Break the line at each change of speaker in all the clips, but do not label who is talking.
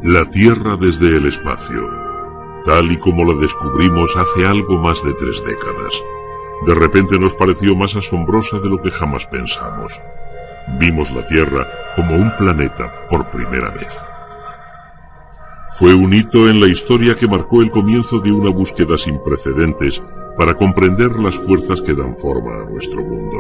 La Tierra desde el espacio, tal y como la descubrimos hace algo más de 3 décadas. De repente nos pareció más asombrosa de lo que jamás pensamos. Vimos la Tierra como un planeta por primera vez. Fue un hito en la historia que marcó el comienzo de una búsqueda sin precedentes para comprender las fuerzas que dan forma a nuestro mundo.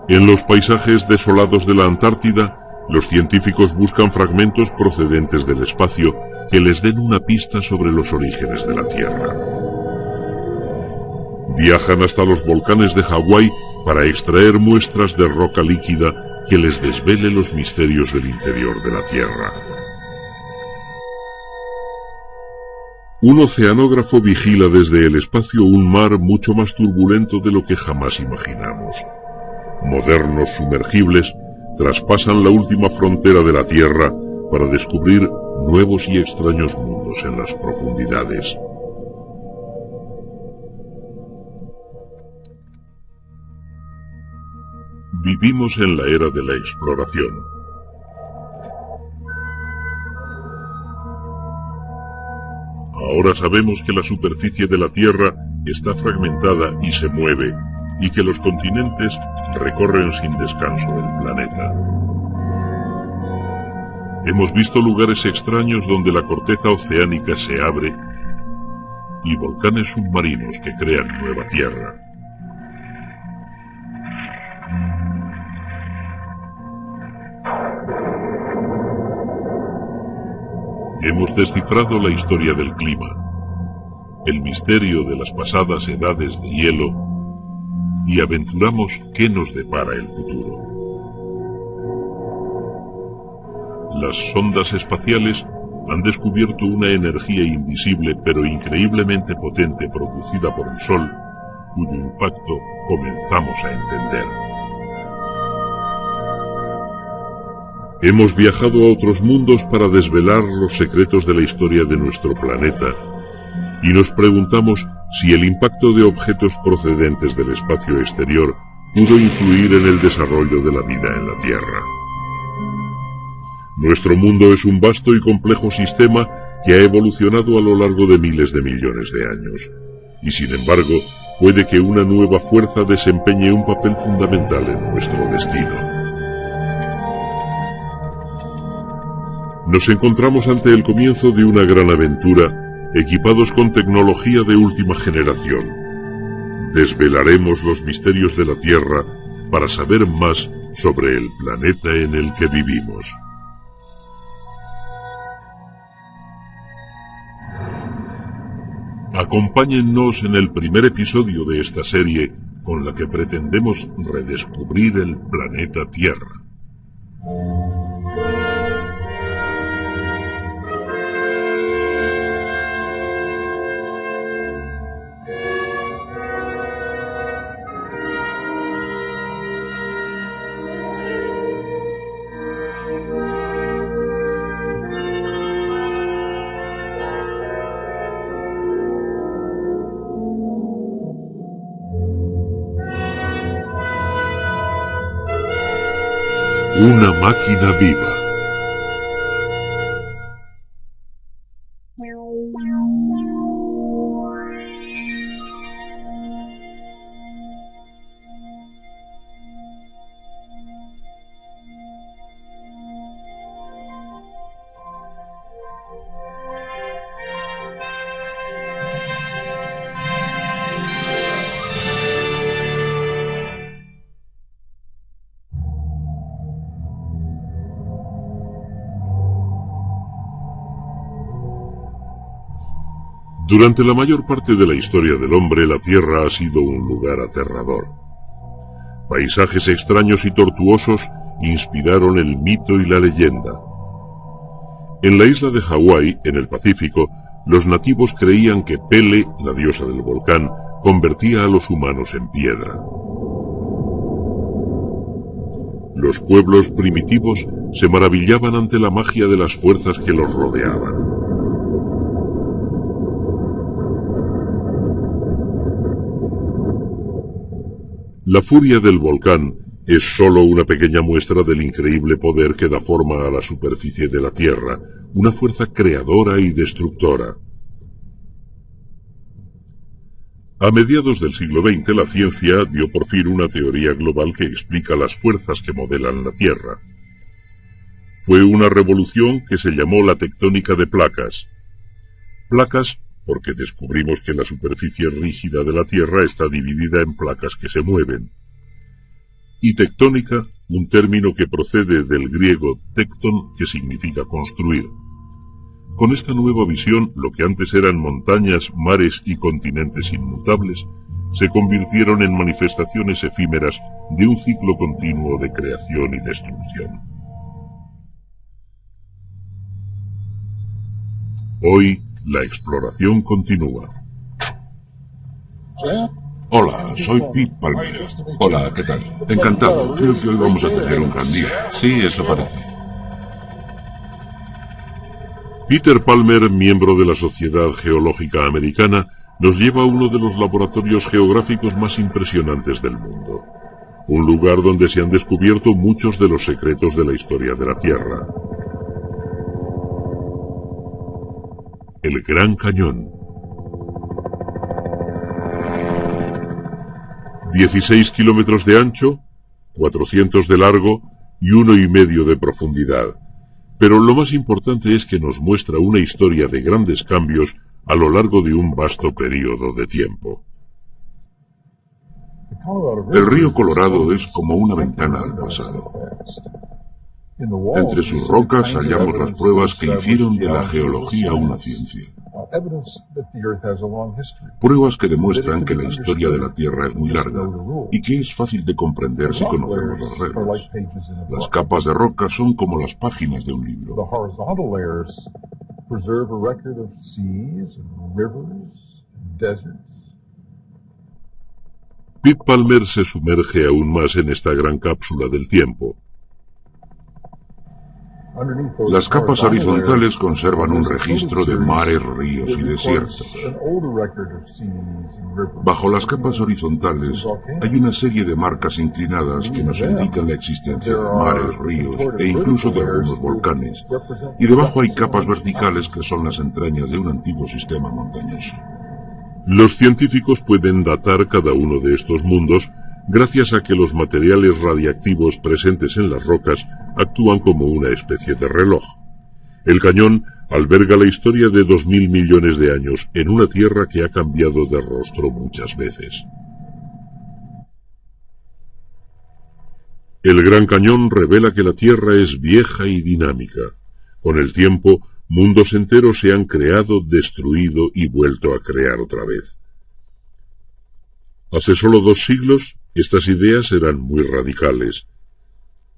En los paisajes desolados de la Antártida, los científicos buscan fragmentos procedentes del espacio que les den una pista sobre los orígenes de la Tierra. Viajan hasta los volcanes de Hawái para extraer muestras de roca líquida que les desvele los misterios del interior de la Tierra. Un oceanógrafo vigila desde el espacio un mar mucho más turbulento de lo que jamás imaginamos. Modernos sumergibles traspasan la última frontera de la Tierra para descubrir nuevos y extraños mundos en las profundidades. Vivimos en la era de la exploración. Ahora sabemos que la superficie de la Tierra está fragmentada y se mueve, y que los continentes recorren sin descanso el planeta. Hemos visto lugares extraños donde la corteza oceánica se abre y volcanes submarinos que crean nueva tierra. Hemos descifrado la historia del clima, el misterio de las pasadas edades de hielo y aventuramos qué nos depara el futuro. Las sondas espaciales han descubierto una energía invisible pero increíblemente potente producida por el Sol, cuyo impacto comenzamos a entender. Hemos viajado a otros mundos para desvelar los secretos de la historia de nuestro planeta y nos preguntamos si el impacto de objetos procedentes del espacio exterior pudo influir en el desarrollo de la vida en la Tierra. Nuestro mundo es un vasto y complejo sistema que ha evolucionado a lo largo de miles de millones de años, y sin embargo, puede que una nueva fuerza desempeñe un papel fundamental en nuestro destino. Nos encontramos ante el comienzo de una gran aventura, equipados con tecnología de última generación. Desvelaremos los misterios de la Tierra para saber más sobre el planeta en el que vivimos. Acompáñennos en el primer episodio de esta serie con la que pretendemos redescubrir el planeta Tierra. Una máquina viva. Durante la mayor parte de la historia del hombre, la Tierra ha sido un lugar aterrador. Paisajes extraños y tortuosos inspiraron el mito y la leyenda. En la isla de Hawái, en el Pacífico, los nativos creían que Pele, la diosa del volcán, convertía a los humanos en piedra. Los pueblos primitivos se maravillaban ante la magia de las fuerzas que los rodeaban. La furia del volcán es sólo una pequeña muestra del increíble poder que da forma a la superficie de la Tierra, una fuerza creadora y destructora. A mediados del siglo XX, la ciencia dio por fin una teoría global que explica las fuerzas que modelan la Tierra. Fue una revolución que se llamó la tectónica de placas. Placas porque descubrimos que la superficie rígida de la Tierra está dividida en placas que se mueven. Y tectónica, un término que procede del griego tecton, que significa construir. Con esta nueva visión, lo que antes eran montañas, mares y continentes inmutables, se convirtieron en manifestaciones efímeras de un ciclo continuo de creación y destrucción. Hoy, la exploración continúa.
Hola, soy Pete Palmer.
Hola, ¿qué tal?
Encantado, creo que hoy vamos a tener un gran día.
Sí, eso parece.
Peter Palmer, miembro de la Sociedad Geológica Americana, nos lleva a uno de los laboratorios geográficos más impresionantes del mundo. Un lugar donde se han descubierto muchos de los secretos de la historia de la Tierra. El Gran Cañón. 16 kilómetros de ancho, 400 de largo y 1,5 de profundidad. Pero lo más importante es que nos muestra una historia de grandes cambios a lo largo de un vasto periodo de tiempo.
El río Colorado es como una ventana al pasado. Entre sus rocas hallamos las pruebas que hicieron de la geología una ciencia. Pruebas que demuestran que la historia de la Tierra es muy larga y que es fácil de comprender si conocemos las reglas. Las capas de roca son como las páginas de un libro.
Pete Palmer se sumerge aún más en esta gran cápsula del tiempo.
Las capas horizontales conservan un registro de mares, ríos y desiertos. Bajo las capas horizontales hay una serie de marcas inclinadas que nos indican la existencia de mares, ríos e incluso de algunos volcanes. Y debajo hay capas verticales que son las entrañas de un antiguo sistema montañoso.
Los científicos pueden datar cada uno de estos mundos gracias a que los materiales radiactivos presentes en las rocas actúan como una especie de reloj. El cañón alberga la historia de 2000 millones de años en una Tierra que ha cambiado de rostro muchas veces. El Gran Cañón revela que la Tierra es vieja y dinámica. Con el tiempo, mundos enteros se han creado, destruido y vuelto a crear otra vez. Hace solo 2 siglos, estas ideas eran muy radicales.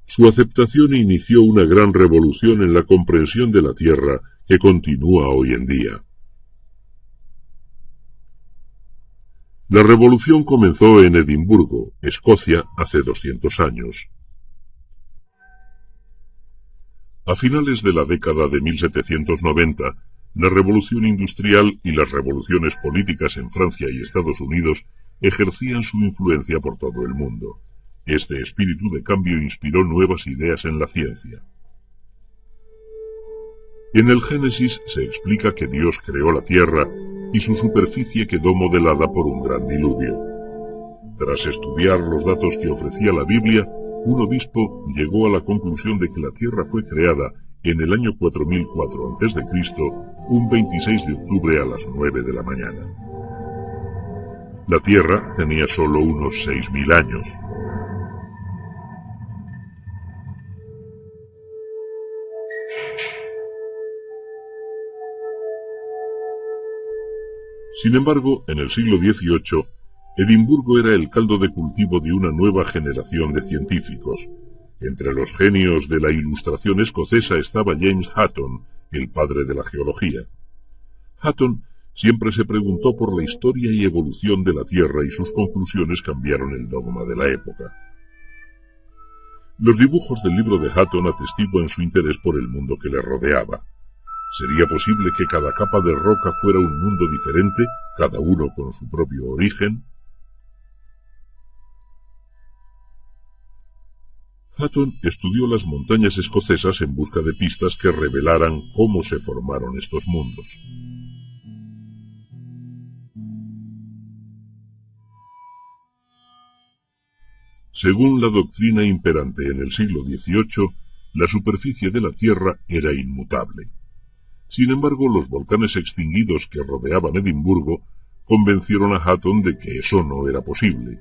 Su aceptación inició una gran revolución en la comprensión de la Tierra que continúa hoy en día. La revolución comenzó en Edimburgo, Escocia, hace 200 años. A finales de la década de 1790, la revolución industrial y las revoluciones políticas en Francia y Estados Unidos ejercían su influencia por todo el mundo. Este espíritu de cambio inspiró nuevas ideas en la ciencia. En el Génesis se explica que Dios creó la tierra y su superficie quedó modelada por un gran diluvio. Tras estudiar los datos que ofrecía la Biblia, un obispo llegó a la conclusión de que la tierra fue creada en el año 4004 a.C., un 26 de octubre a las 9 de la mañana. La Tierra tenía solo unos 6000 años. Sin embargo, en el siglo XVIII, Edimburgo era el caldo de cultivo de una nueva generación de científicos. Entre los genios de la Ilustración escocesa estaba James Hutton, el padre de la geología. Hutton siempre se preguntó por la historia y evolución de la Tierra y sus conclusiones cambiaron el dogma de la época. Los dibujos del libro de Hutton atestiguan su interés por el mundo que le rodeaba. ¿Sería posible que cada capa de roca fuera un mundo diferente, cada uno con su propio origen? Hutton estudió las montañas escocesas en busca de pistas que revelaran cómo se formaron estos mundos. Según la doctrina imperante en el siglo XVIII, la superficie de la Tierra era inmutable. Sin embargo, los volcanes extinguidos que rodeaban Edimburgo convencieron a Hutton de que eso no era posible.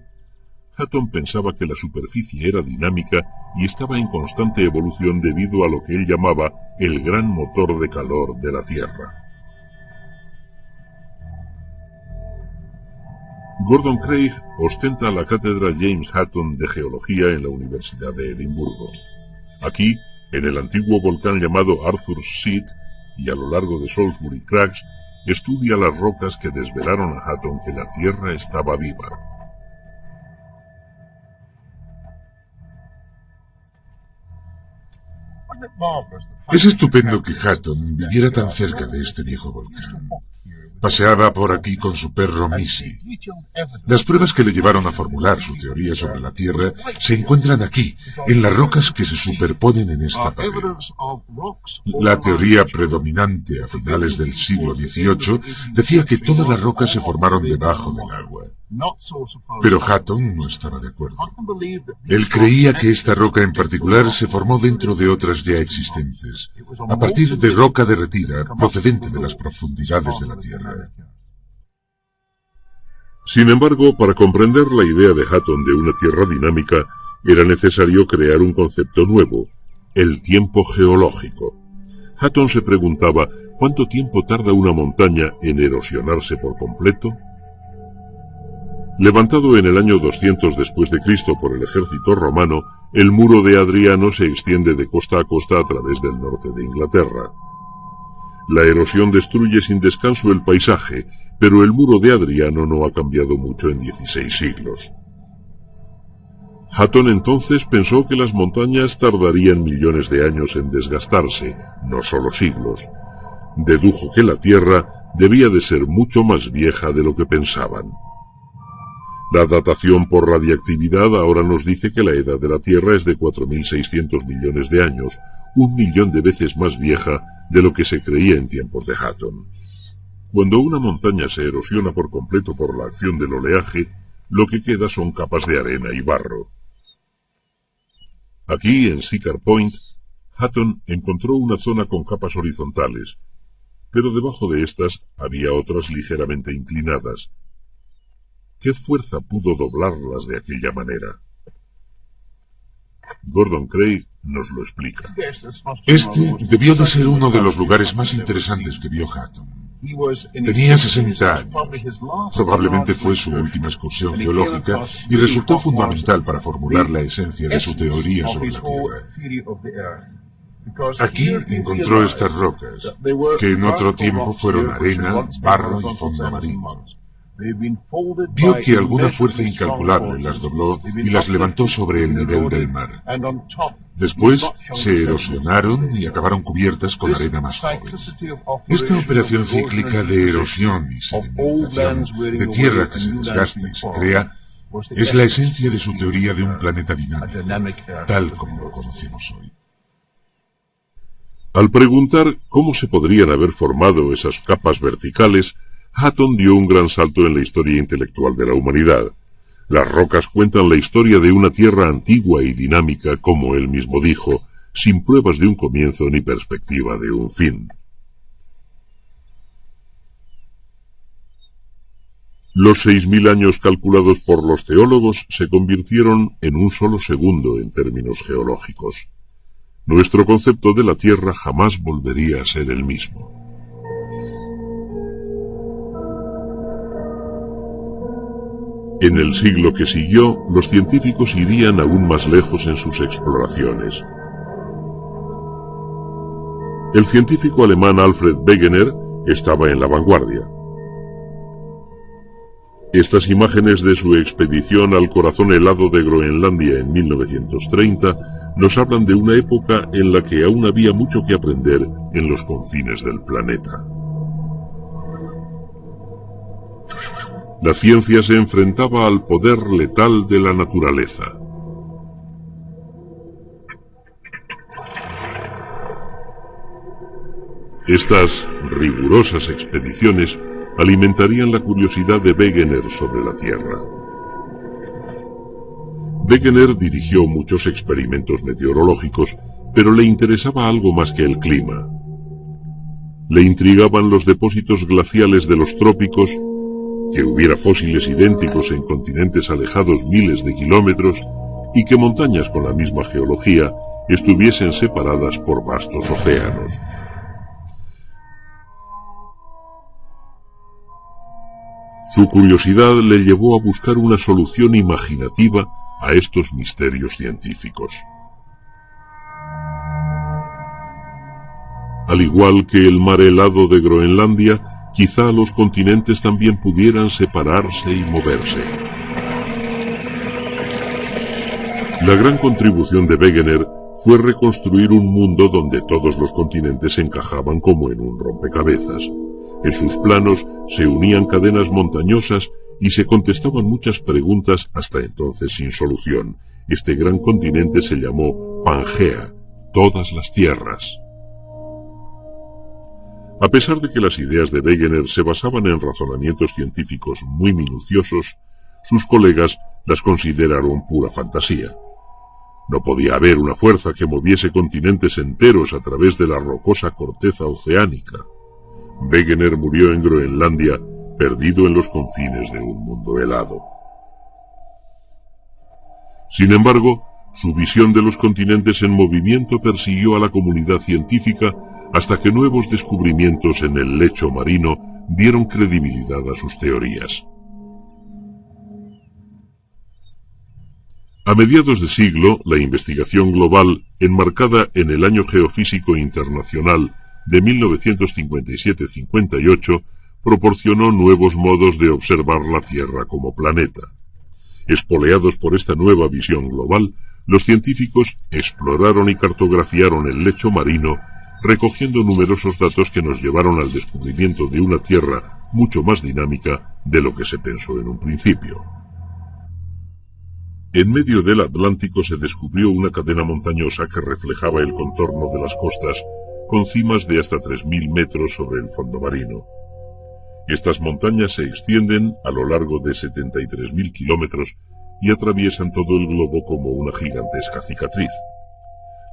Hutton pensaba que la superficie era dinámica y estaba en constante evolución debido a lo que él llamaba el gran motor de calor de la Tierra. Gordon Craig ostenta la cátedra James Hutton de Geología en la Universidad de Edimburgo. Aquí, en el antiguo volcán llamado Arthur's Seat y a lo largo de Salisbury Cracks, estudia las rocas que desvelaron a Hutton que la Tierra estaba viva.
Es estupendo que Hutton viviera tan cerca de este viejo volcán. Paseaba por aquí con su perro Missy. Las pruebas que le llevaron a formular su teoría sobre la Tierra se encuentran aquí, en las rocas que se superponen en esta pared. La teoría predominante a finales del siglo XVIII decía que todas las rocas se formaron debajo del agua. Pero Hutton no estaba de acuerdo. Él creía que esta roca en particular se formó dentro de otras ya existentes, a partir de roca derretida procedente de las profundidades de la Tierra.
Sin embargo, para comprender la idea de Hutton de una Tierra dinámica, era necesario crear un concepto nuevo, el tiempo geológico. Hutton se preguntaba, ¿cuánto tiempo tarda una montaña en erosionarse por completo? Levantado en el año 200 después de Cristo por el ejército romano, el muro de Adriano se extiende de costa a costa a través del norte de Inglaterra. La erosión destruye sin descanso el paisaje, pero el muro de Adriano no ha cambiado mucho en 16 siglos. Hutton entonces pensó que las montañas tardarían millones de años en desgastarse, no solo siglos. Dedujo que la Tierra debía de ser mucho más vieja de lo que pensaban. La datación por radiactividad ahora nos dice que la edad de la Tierra es de 4.600 millones de años, 1 millón de veces más vieja de lo que se creía en tiempos de Hutton. Cuando una montaña se erosiona por completo por la acción del oleaje, lo que queda son capas de arena y barro. Aquí, en Siccar Point, Hutton encontró una zona con capas horizontales, pero debajo de estas había otras ligeramente inclinadas. ¿Qué fuerza pudo doblarlas de aquella manera? Gordon Craig nos lo explica.
Este debió de ser uno de los lugares más interesantes que vio Hutton. Tenía 60 años. Probablemente fue su última excursión geológica y resultó fundamental para formular la esencia de su teoría sobre la Tierra. Aquí encontró estas rocas, que en otro tiempo fueron arena, barro y fondo marino. Vio que alguna fuerza incalculable las dobló y las levantó sobre el nivel del mar. Después se erosionaron y acabaron cubiertas con arena más joven. Esta operación cíclica de erosión y sedimentación de tierra que se desgasta y se crea es la esencia de su teoría de un planeta dinámico, tal como lo conocemos hoy.
Al preguntar cómo se podrían haber formado esas capas verticales, Hutton dio un gran salto en la historia intelectual de la humanidad. Las rocas cuentan la historia de una Tierra antigua y dinámica, como él mismo dijo, sin pruebas de un comienzo ni perspectiva de un fin. Los 6.000 años calculados por los teólogos se convirtieron en un solo segundo en términos geológicos. Nuestro concepto de la Tierra jamás volvería a ser el mismo. En el siglo que siguió, los científicos irían aún más lejos en sus exploraciones. El científico alemán Alfred Wegener estaba en la vanguardia. Estas imágenes de su expedición al corazón helado de Groenlandia en 1930 nos hablan de una época en la que aún había mucho que aprender en los confines del planeta. La ciencia se enfrentaba al poder letal de la naturaleza. Estas rigurosas expediciones alimentarían la curiosidad de Wegener sobre la Tierra. Wegener dirigió muchos experimentos meteorológicos, pero le interesaba algo más que el clima. Le intrigaban los depósitos glaciales de los trópicos, que hubiera fósiles idénticos en continentes alejados miles de kilómetros y que montañas con la misma geología estuviesen separadas por vastos océanos. Su curiosidad le llevó a buscar una solución imaginativa a estos misterios científicos. Al igual que el mar helado de Groenlandia, quizá los continentes también pudieran separarse y moverse. La gran contribución de Wegener fue reconstruir un mundo donde todos los continentes encajaban como en un rompecabezas. En sus planos se unían cadenas montañosas y se contestaban muchas preguntas hasta entonces sin solución. Este gran continente se llamó Pangea, todas las tierras. A pesar de que las ideas de Wegener se basaban en razonamientos científicos muy minuciosos, sus colegas las consideraron pura fantasía. No podía haber una fuerza que moviese continentes enteros a través de la rocosa corteza oceánica. Wegener murió en Groenlandia, perdido en los confines de un mundo helado. Sin embargo, su visión de los continentes en movimiento persiguió a la comunidad científica hasta que nuevos descubrimientos en el lecho marino dieron credibilidad a sus teorías. A mediados de siglo, la investigación global, enmarcada en el Año Geofísico Internacional de 1957-58, proporcionó nuevos modos de observar la Tierra como planeta. Espoleados por esta nueva visión global, los científicos exploraron y cartografiaron el lecho marino, recogiendo numerosos datos que nos llevaron al descubrimiento de una Tierra mucho más dinámica de lo que se pensó en un principio. En medio del Atlántico se descubrió una cadena montañosa que reflejaba el contorno de las costas, con cimas de hasta 3.000 metros sobre el fondo marino. Estas montañas se extienden a lo largo de 73.000 kilómetros y atraviesan todo el globo como una gigantesca cicatriz.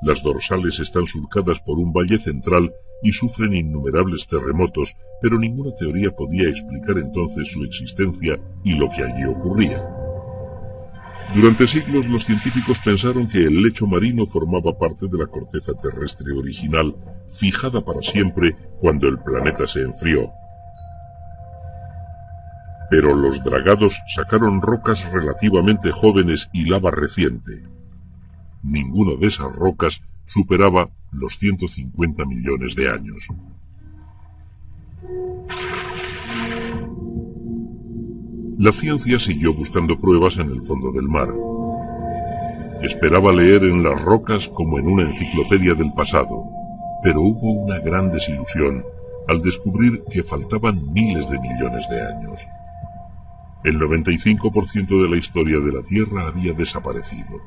Las dorsales están surcadas por un valle central y sufren innumerables terremotos, pero ninguna teoría podía explicar entonces su existencia y lo que allí ocurría. Durante siglos los científicos pensaron que el lecho marino formaba parte de la corteza terrestre original, fijada para siempre cuando el planeta se enfrió. Pero los dragados sacaron rocas relativamente jóvenes y lava reciente. Ninguna de esas rocas superaba los 150 millones de años. La ciencia siguió buscando pruebas en el fondo del mar. Esperaba leer en las rocas como en una enciclopedia del pasado, pero hubo una gran desilusión al descubrir que faltaban miles de millones de años. El 95% de la historia de la Tierra había desaparecido.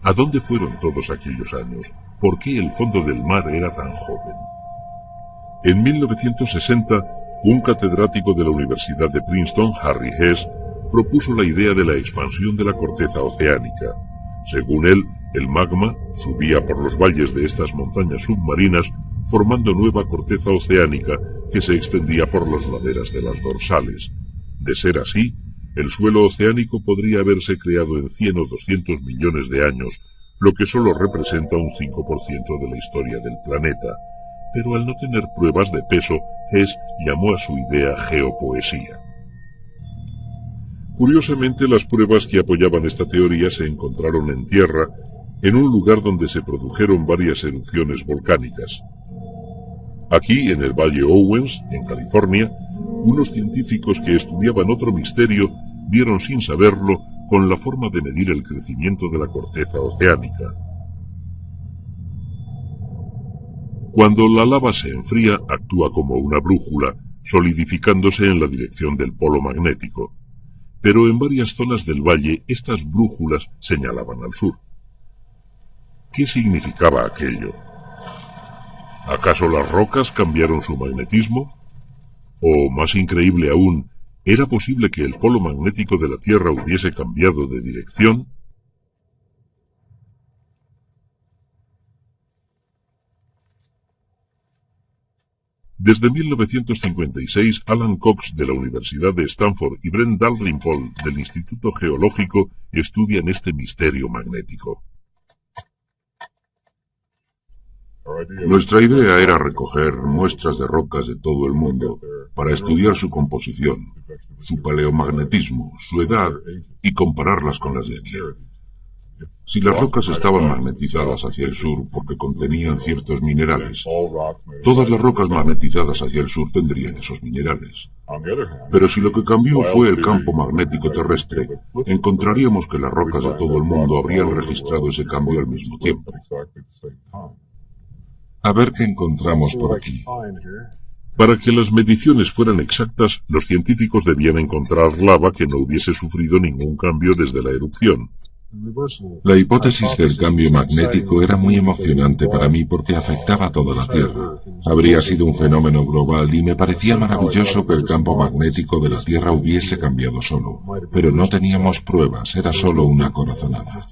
¿A dónde fueron todos aquellos años? ¿Por qué el fondo del mar era tan joven? En 1960, un catedrático de la Universidad de Princeton, Harry Hess, propuso la idea de la expansión de la corteza oceánica. Según él, el magma subía por los valles de estas montañas submarinas, formando nueva corteza oceánica que se extendía por las laderas de las dorsales. De ser así, el suelo oceánico podría haberse creado en 100 o 200 millones de años, lo que solo representa un 5% de la historia del planeta. Pero al no tener pruebas de peso, Hess llamó a su idea geopoesía. Curiosamente, las pruebas que apoyaban esta teoría se encontraron en tierra, en un lugar donde se produjeron varias erupciones volcánicas. Aquí, en el Valle Owens, en California, unos científicos que estudiaban otro misterio dieron sin saberlo con la forma de medir el crecimiento de la corteza oceánica. Cuando la lava se enfría, actúa como una brújula, solidificándose en la dirección del polo magnético. Pero en varias zonas del valle, estas brújulas señalaban al sur. ¿Qué significaba aquello? ¿Acaso las rocas cambiaron su magnetismo? O, más increíble aún, ¿era posible que el polo magnético de la Tierra hubiese cambiado de dirección? Desde 1956, Alan Cox de la Universidad de Stanford y Brent Dalrymple del Instituto Geológico estudian este misterio magnético.
Nuestra idea era recoger muestras de rocas de todo el mundo para estudiar su composición, su paleomagnetismo, su edad y compararlas con las de aquí. Si las rocas estaban magnetizadas hacia el sur porque contenían ciertos minerales, todas las rocas magnetizadas hacia el sur tendrían esos minerales. Pero si lo que cambió fue el campo magnético terrestre, encontraríamos que las rocas de todo el mundo habrían registrado ese cambio al mismo tiempo.
A ver qué encontramos por aquí.
Para que las mediciones fueran exactas, los científicos debían encontrar lava que no hubiese sufrido ningún cambio desde la erupción.
La hipótesis del cambio magnético era muy emocionante para mí porque afectaba a toda la Tierra. Habría sido un fenómeno global y me parecía maravilloso que el campo magnético de la Tierra hubiese cambiado solo. Pero no teníamos pruebas, era solo una corazonada.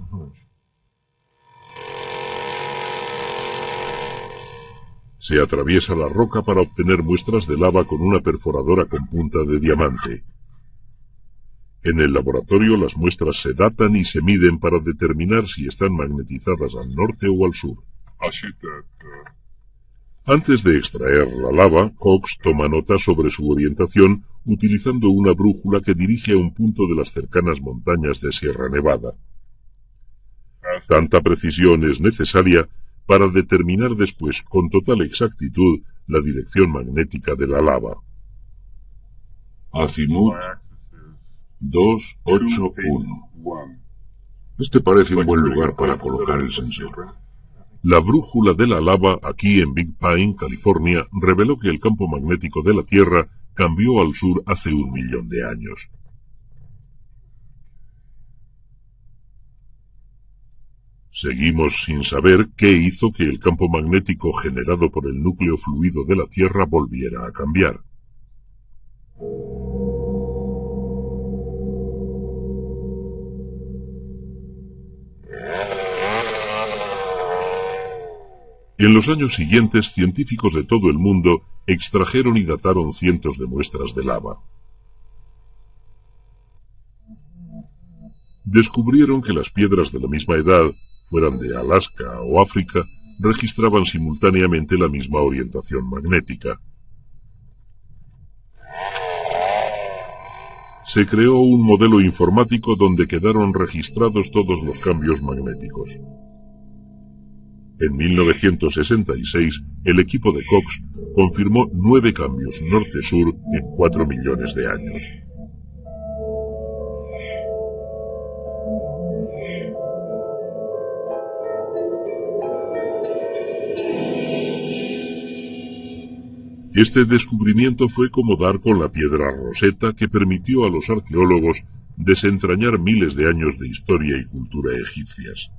Se atraviesa la roca para obtener muestras de lava con una perforadora con punta de diamante. En el laboratorio las muestras se datan y se miden para determinar si están magnetizadas al norte o al sur. Antes de extraer la lava, Cox toma nota sobre su orientación utilizando una brújula que dirige a un punto de las cercanas montañas de Sierra Nevada. Tanta precisión es necesaria para determinar después con total exactitud la dirección magnética de la lava.
Azimut 281. Este parece un buen lugar para colocar el sensor.
La brújula de la lava aquí en Big Pine, California, reveló que el campo magnético de la Tierra cambió al sur hace 1 millón de años. Seguimos sin saber qué hizo que el campo magnético generado por el núcleo fluido de la Tierra volviera a cambiar. En los años siguientes, científicos de todo el mundo extrajeron y dataron cientos de muestras de lava. Descubrieron que las piedras de la misma edad, fueran de Alaska o África, registraban simultáneamente la misma orientación magnética. Se creó un modelo informático donde quedaron registrados todos los cambios magnéticos. En 1966, el equipo de Cox confirmó 9 cambios norte-sur en 4 millones de años. Este descubrimiento fue como dar con la piedra Rosetta que permitió a los arqueólogos desentrañar miles de años de historia y cultura egipcias.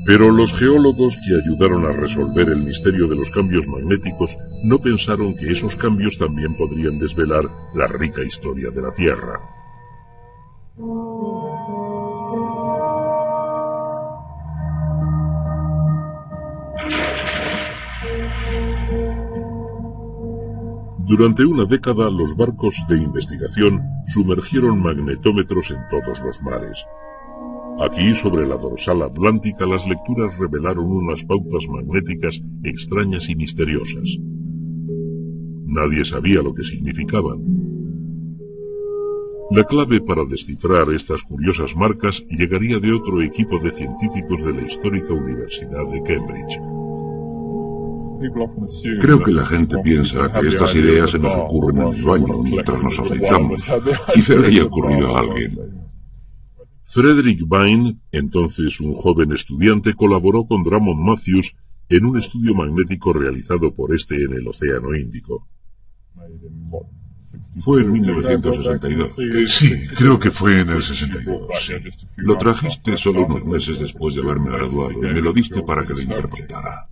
Pero los geólogos que ayudaron a resolver el misterio de los cambios magnéticos no pensaron que esos cambios también podrían desvelar la rica historia de la Tierra. Durante una década, los barcos de investigación sumergieron magnetómetros en todos los mares. Aquí, sobre la dorsal atlántica, las lecturas revelaron unas pautas magnéticas extrañas y misteriosas. Nadie sabía lo que significaban. La clave para descifrar estas curiosas marcas llegaría de otro equipo de científicos de la histórica Universidad de Cambridge.
Creo que la gente piensa que estas ideas se nos ocurren en el baño mientras nos afeitamos. Quizá le haya ocurrido a alguien.
Frederick Vine, entonces un joven estudiante, colaboró con Drummond Matthews en un estudio magnético realizado por este en el Océano Índico.
Fue en 1962.
Sí, creo que fue en el 62. Sí.
Lo trajiste solo unos meses después de haberme graduado y me lo diste para que lo interpretara.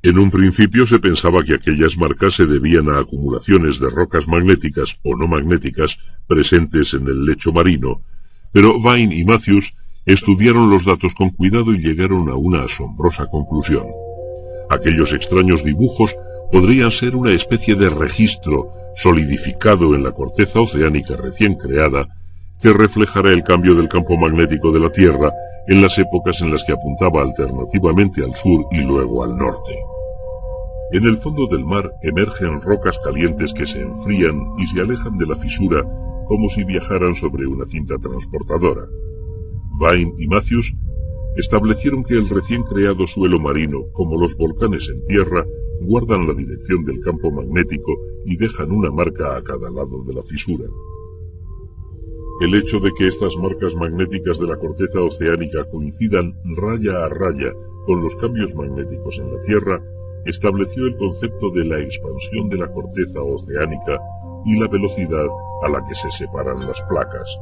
En un principio se pensaba que aquellas marcas se debían a acumulaciones de rocas magnéticas o no magnéticas presentes en el lecho marino, pero Vine y Matthews estudiaron los datos con cuidado y llegaron a una asombrosa conclusión. Aquellos extraños dibujos podrían ser una especie de registro solidificado en la corteza oceánica recién creada que reflejará el cambio del campo magnético de la Tierra en las épocas en las que apuntaba alternativamente al sur y luego al norte. En el fondo del mar emergen rocas calientes que se enfrían y se alejan de la fisura como si viajaran sobre una cinta transportadora. Vine y Matthews establecieron que el recién creado suelo marino, como los volcanes en tierra, guardan la dirección del campo magnético y dejan una marca a cada lado de la fisura. El hecho de que estas marcas magnéticas de la corteza oceánica coincidan raya a raya con los cambios magnéticos en la Tierra estableció el concepto de la expansión de la corteza oceánica y la velocidad a la que se separan las placas.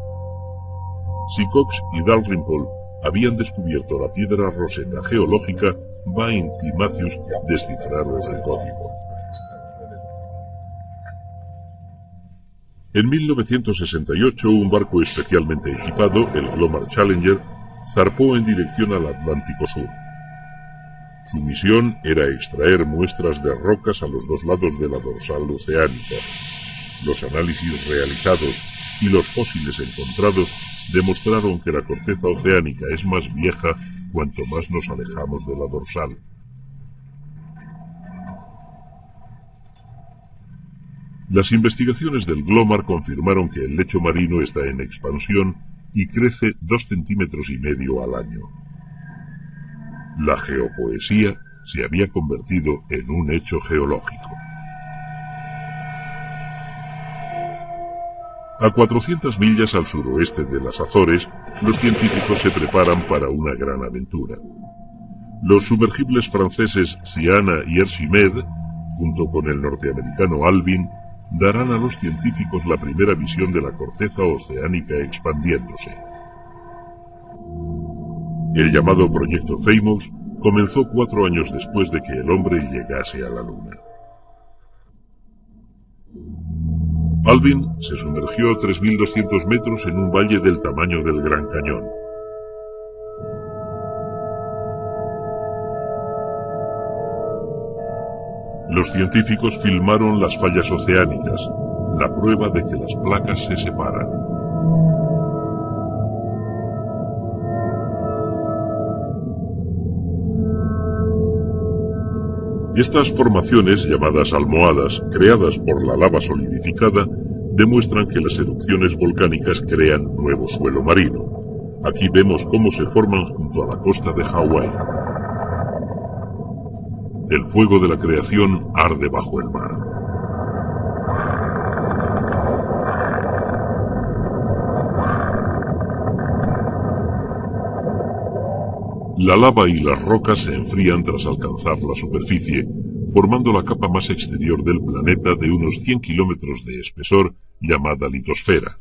Si Cox y Dalrymple habían descubierto la piedra roseta geológica, Vine y Matthews descifraron el código. En 1968, un barco especialmente equipado, el Glomar Challenger, zarpó en dirección al Atlántico Sur. Su misión era extraer muestras de rocas a los dos lados de la dorsal oceánica. Los análisis realizados y los fósiles encontrados demostraron que la corteza oceánica es más vieja cuanto más nos alejamos de la dorsal. Las investigaciones del Glomar confirmaron que el lecho marino está en expansión y crece 2,5 centímetros al año. La geopoesía se había convertido en un hecho geológico. A 400 millas al suroeste de las Azores, los científicos se preparan para una gran aventura. Los sumergibles franceses Siana y Archimede, junto con el norteamericano Alvin, darán a los científicos la primera visión de la corteza oceánica expandiéndose. El llamado Proyecto Famous comenzó 4 años después de que el hombre llegase a la Luna. Alvin se sumergió 3.200 metros en un valle del tamaño del Gran Cañón. Los científicos filmaron las fallas oceánicas, la prueba de que las placas se separan. Estas formaciones, llamadas almohadas, creadas por la lava solidificada, demuestran que las erupciones volcánicas crean nuevo suelo marino. Aquí vemos cómo se forman junto a la costa de Hawái. El fuego de la creación arde bajo el mar. La lava y las rocas se enfrían tras alcanzar la superficie, formando la capa más exterior del planeta de unos 100 kilómetros de espesor, llamada litosfera.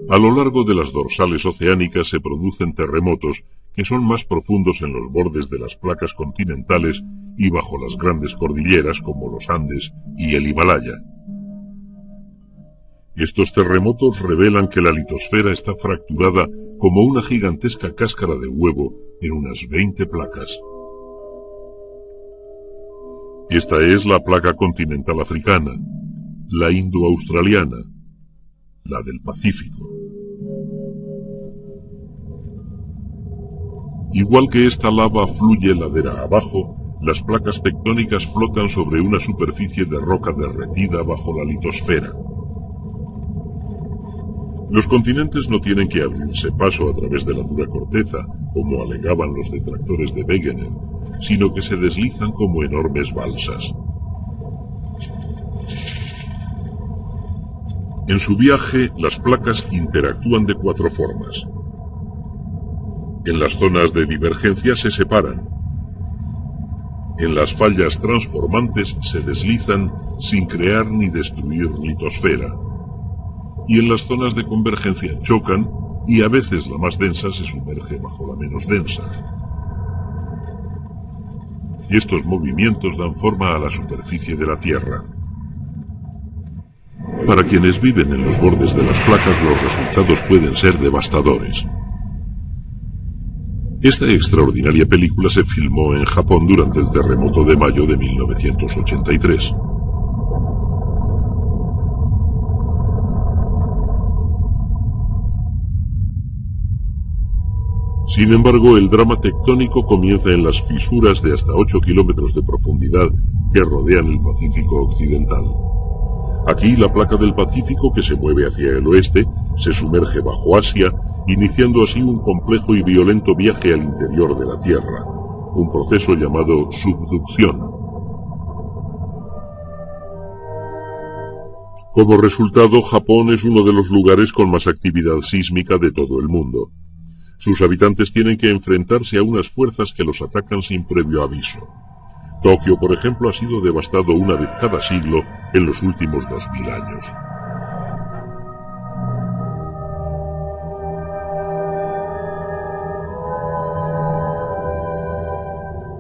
A lo largo de las dorsales oceánicas se producen terremotos que son más profundos en los bordes de las placas continentales y bajo las grandes cordilleras como los Andes y el Himalaya. Estos terremotos revelan que la litosfera está fracturada como una gigantesca cáscara de huevo en unas 20 placas. Esta es la placa continental africana, la indo-australiana, la del Pacífico. Igual que esta lava fluye ladera abajo, las placas tectónicas flotan sobre una superficie de roca derretida bajo la litosfera. Los continentes no tienen que abrirse paso a través de la dura corteza, como alegaban los detractores de Wegener, sino que se deslizan como enormes balsas. En su viaje, las placas interactúan de 4 formas. En las zonas de divergencia se separan. En las fallas transformantes se deslizan sin crear ni destruir litosfera. Y en las zonas de convergencia chocan y a veces la más densa se sumerge bajo la menos densa. Estos movimientos dan forma a la superficie de la Tierra. Para quienes viven en los bordes de las placas, los resultados pueden ser devastadores. Esta extraordinaria película se filmó en Japón durante el terremoto de mayo de 1983. Sin embargo, el drama tectónico comienza en las fisuras de hasta 8 kilómetros de profundidad que rodean el Pacífico Occidental. Aquí, la placa del Pacífico, que se mueve hacia el oeste, se sumerge bajo Asia, iniciando así un complejo y violento viaje al interior de la Tierra, un proceso llamado subducción. Como resultado, Japón es uno de los lugares con más actividad sísmica de todo el mundo. Sus habitantes tienen que enfrentarse a unas fuerzas que los atacan sin previo aviso. Tokio, por ejemplo, ha sido devastado una vez cada siglo en los últimos 2000 años.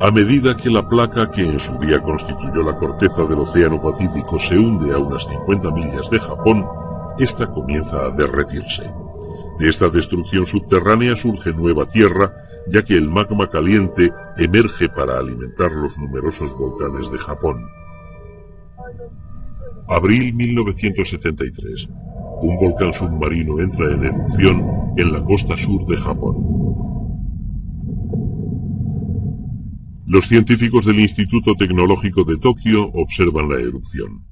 A medida que la placa que en su día constituyó la corteza del Océano Pacífico se hunde a unas 50 millas de Japón, esta comienza a derretirse. De esta destrucción subterránea surge nueva tierra, ya que el magma caliente emerge para alimentar los numerosos volcanes de Japón. Abril 1973. Un volcán submarino entra en erupción en la costa sur de Japón. Los científicos del Instituto Tecnológico de Tokio observan la erupción.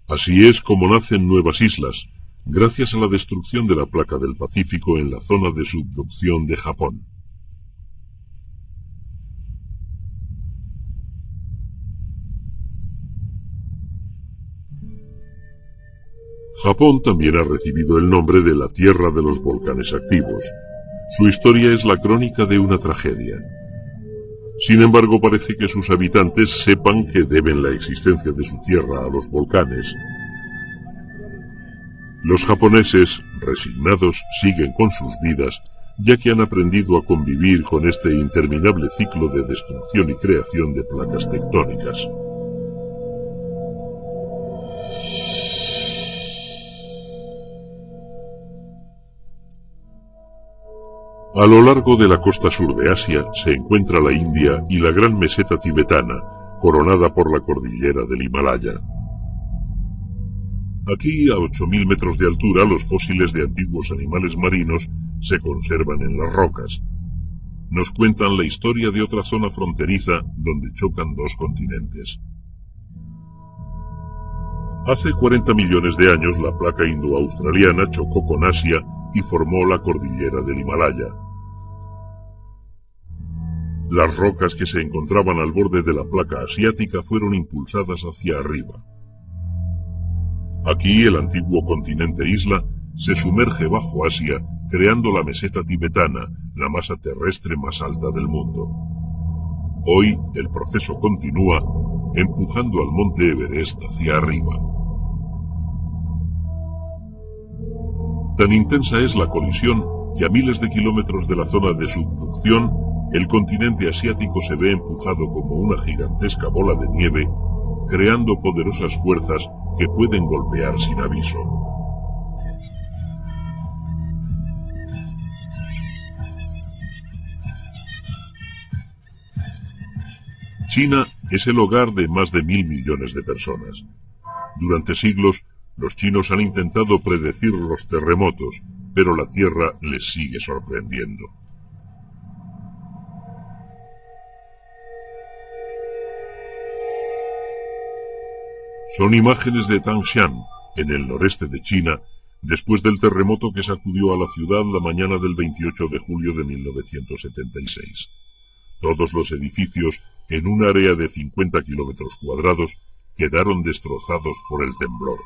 Así es como nacen nuevas islas, gracias a la destrucción de la placa del Pacífico en la zona de subducción de Japón. Japón también ha recibido el nombre de la Tierra de los Volcanes Activos. Su historia es la crónica de una tragedia. Sin embargo, parece que sus habitantes sepan que deben la existencia de su tierra a los volcanes. Los japoneses, resignados, siguen con sus vidas, ya que han aprendido a convivir con este interminable ciclo de destrucción y creación de placas tectónicas. A lo largo de la costa sur de Asia se encuentra la India y la gran meseta tibetana, coronada por la cordillera del Himalaya. Aquí, a 8.000 metros de altura, los fósiles de antiguos animales marinos se conservan en las rocas. Nos cuentan la historia de otra zona fronteriza donde chocan dos continentes. Hace 40 millones de años la placa indo-australiana chocó con Asia y formó la cordillera del Himalaya. Las rocas que se encontraban al borde de la placa asiática fueron impulsadas hacia arriba. Aquí el antiguo continente isla se sumerge bajo Asia, creando la meseta tibetana, la masa terrestre más alta del mundo. Hoy el proceso continúa, empujando al monte Everest hacia arriba. Tan intensa es la colisión que a miles de kilómetros de la zona de subducción, el continente asiático se ve empujado como una gigantesca bola de nieve, creando poderosas fuerzas que pueden golpear sin aviso. China es el hogar de más de 1.000 millones de personas. Durante siglos, los chinos han intentado predecir los terremotos, pero la Tierra les sigue sorprendiendo. Son imágenes de Tangshan, en el noreste de China, después del terremoto que sacudió a la ciudad la mañana del 28 de julio de 1976. Todos los edificios, en un área de 50 kilómetros cuadrados, quedaron destrozados por el temblor.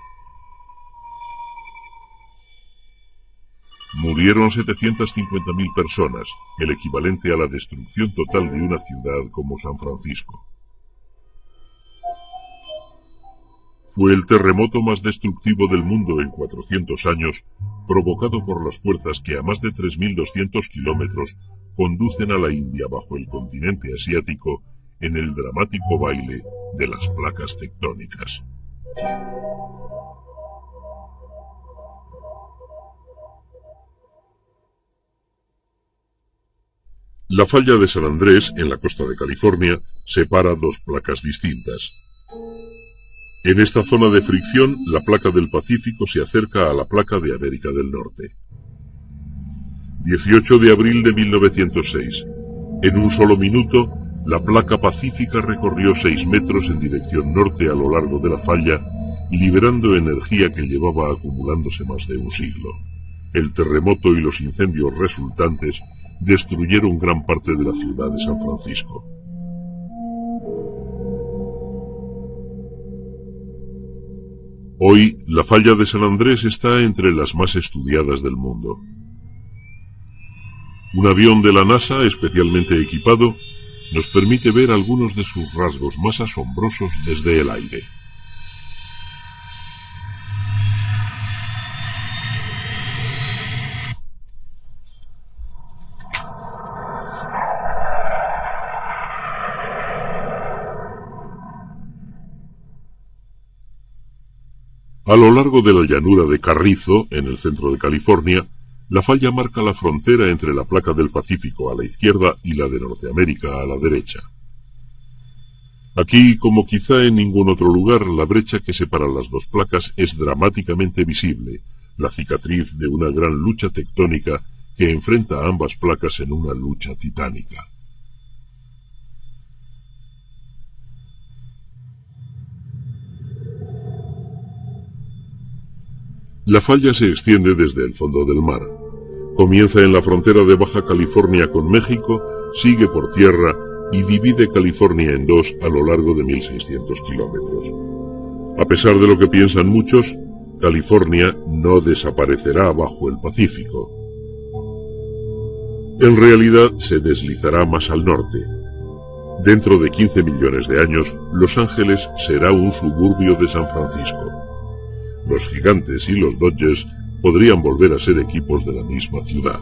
Murieron 750.000 personas, el equivalente a la destrucción total de una ciudad como San Francisco. Fue el terremoto más destructivo del mundo en 400 años, provocado por las fuerzas que a más de 3.200 kilómetros conducen a la India bajo el continente asiático en el dramático baile de las placas tectónicas. La falla de San Andrés, en la costa de California, separa dos placas distintas. En esta zona de fricción, la placa del Pacífico se acerca a la placa de América del Norte. 18 de abril de 1906. En un solo minuto, la placa pacífica recorrió 6 metros en dirección norte a lo largo de la falla, liberando energía que llevaba acumulándose más de un siglo. El terremoto y los incendios resultantes destruyeron gran parte de la ciudad de San Francisco. Hoy, la falla de San Andrés está entre las más estudiadas del mundo. Un avión de la NASA especialmente equipado nos permite ver algunos de sus rasgos más asombrosos desde el aire. A lo largo de la llanura de Carrizo, en el centro de California, la falla marca la frontera entre la placa del Pacífico a la izquierda y la de Norteamérica a la derecha. Aquí, como quizá en ningún otro lugar, la brecha que separa las dos placas es dramáticamente visible, la cicatriz de una gran lucha tectónica que enfrenta a ambas placas en una lucha titánica. La falla se extiende desde el fondo del mar. Comienza en la frontera de Baja California con México, sigue por tierra y divide California en dos a lo largo de 1.600 kilómetros. A pesar de lo que piensan muchos, California no desaparecerá bajo el Pacífico. En realidad se deslizará más al norte. Dentro de 15 millones de años, Los Ángeles será un suburbio de San Francisco. Los Gigantes y los Dodgers podrían volver a ser equipos de la misma ciudad.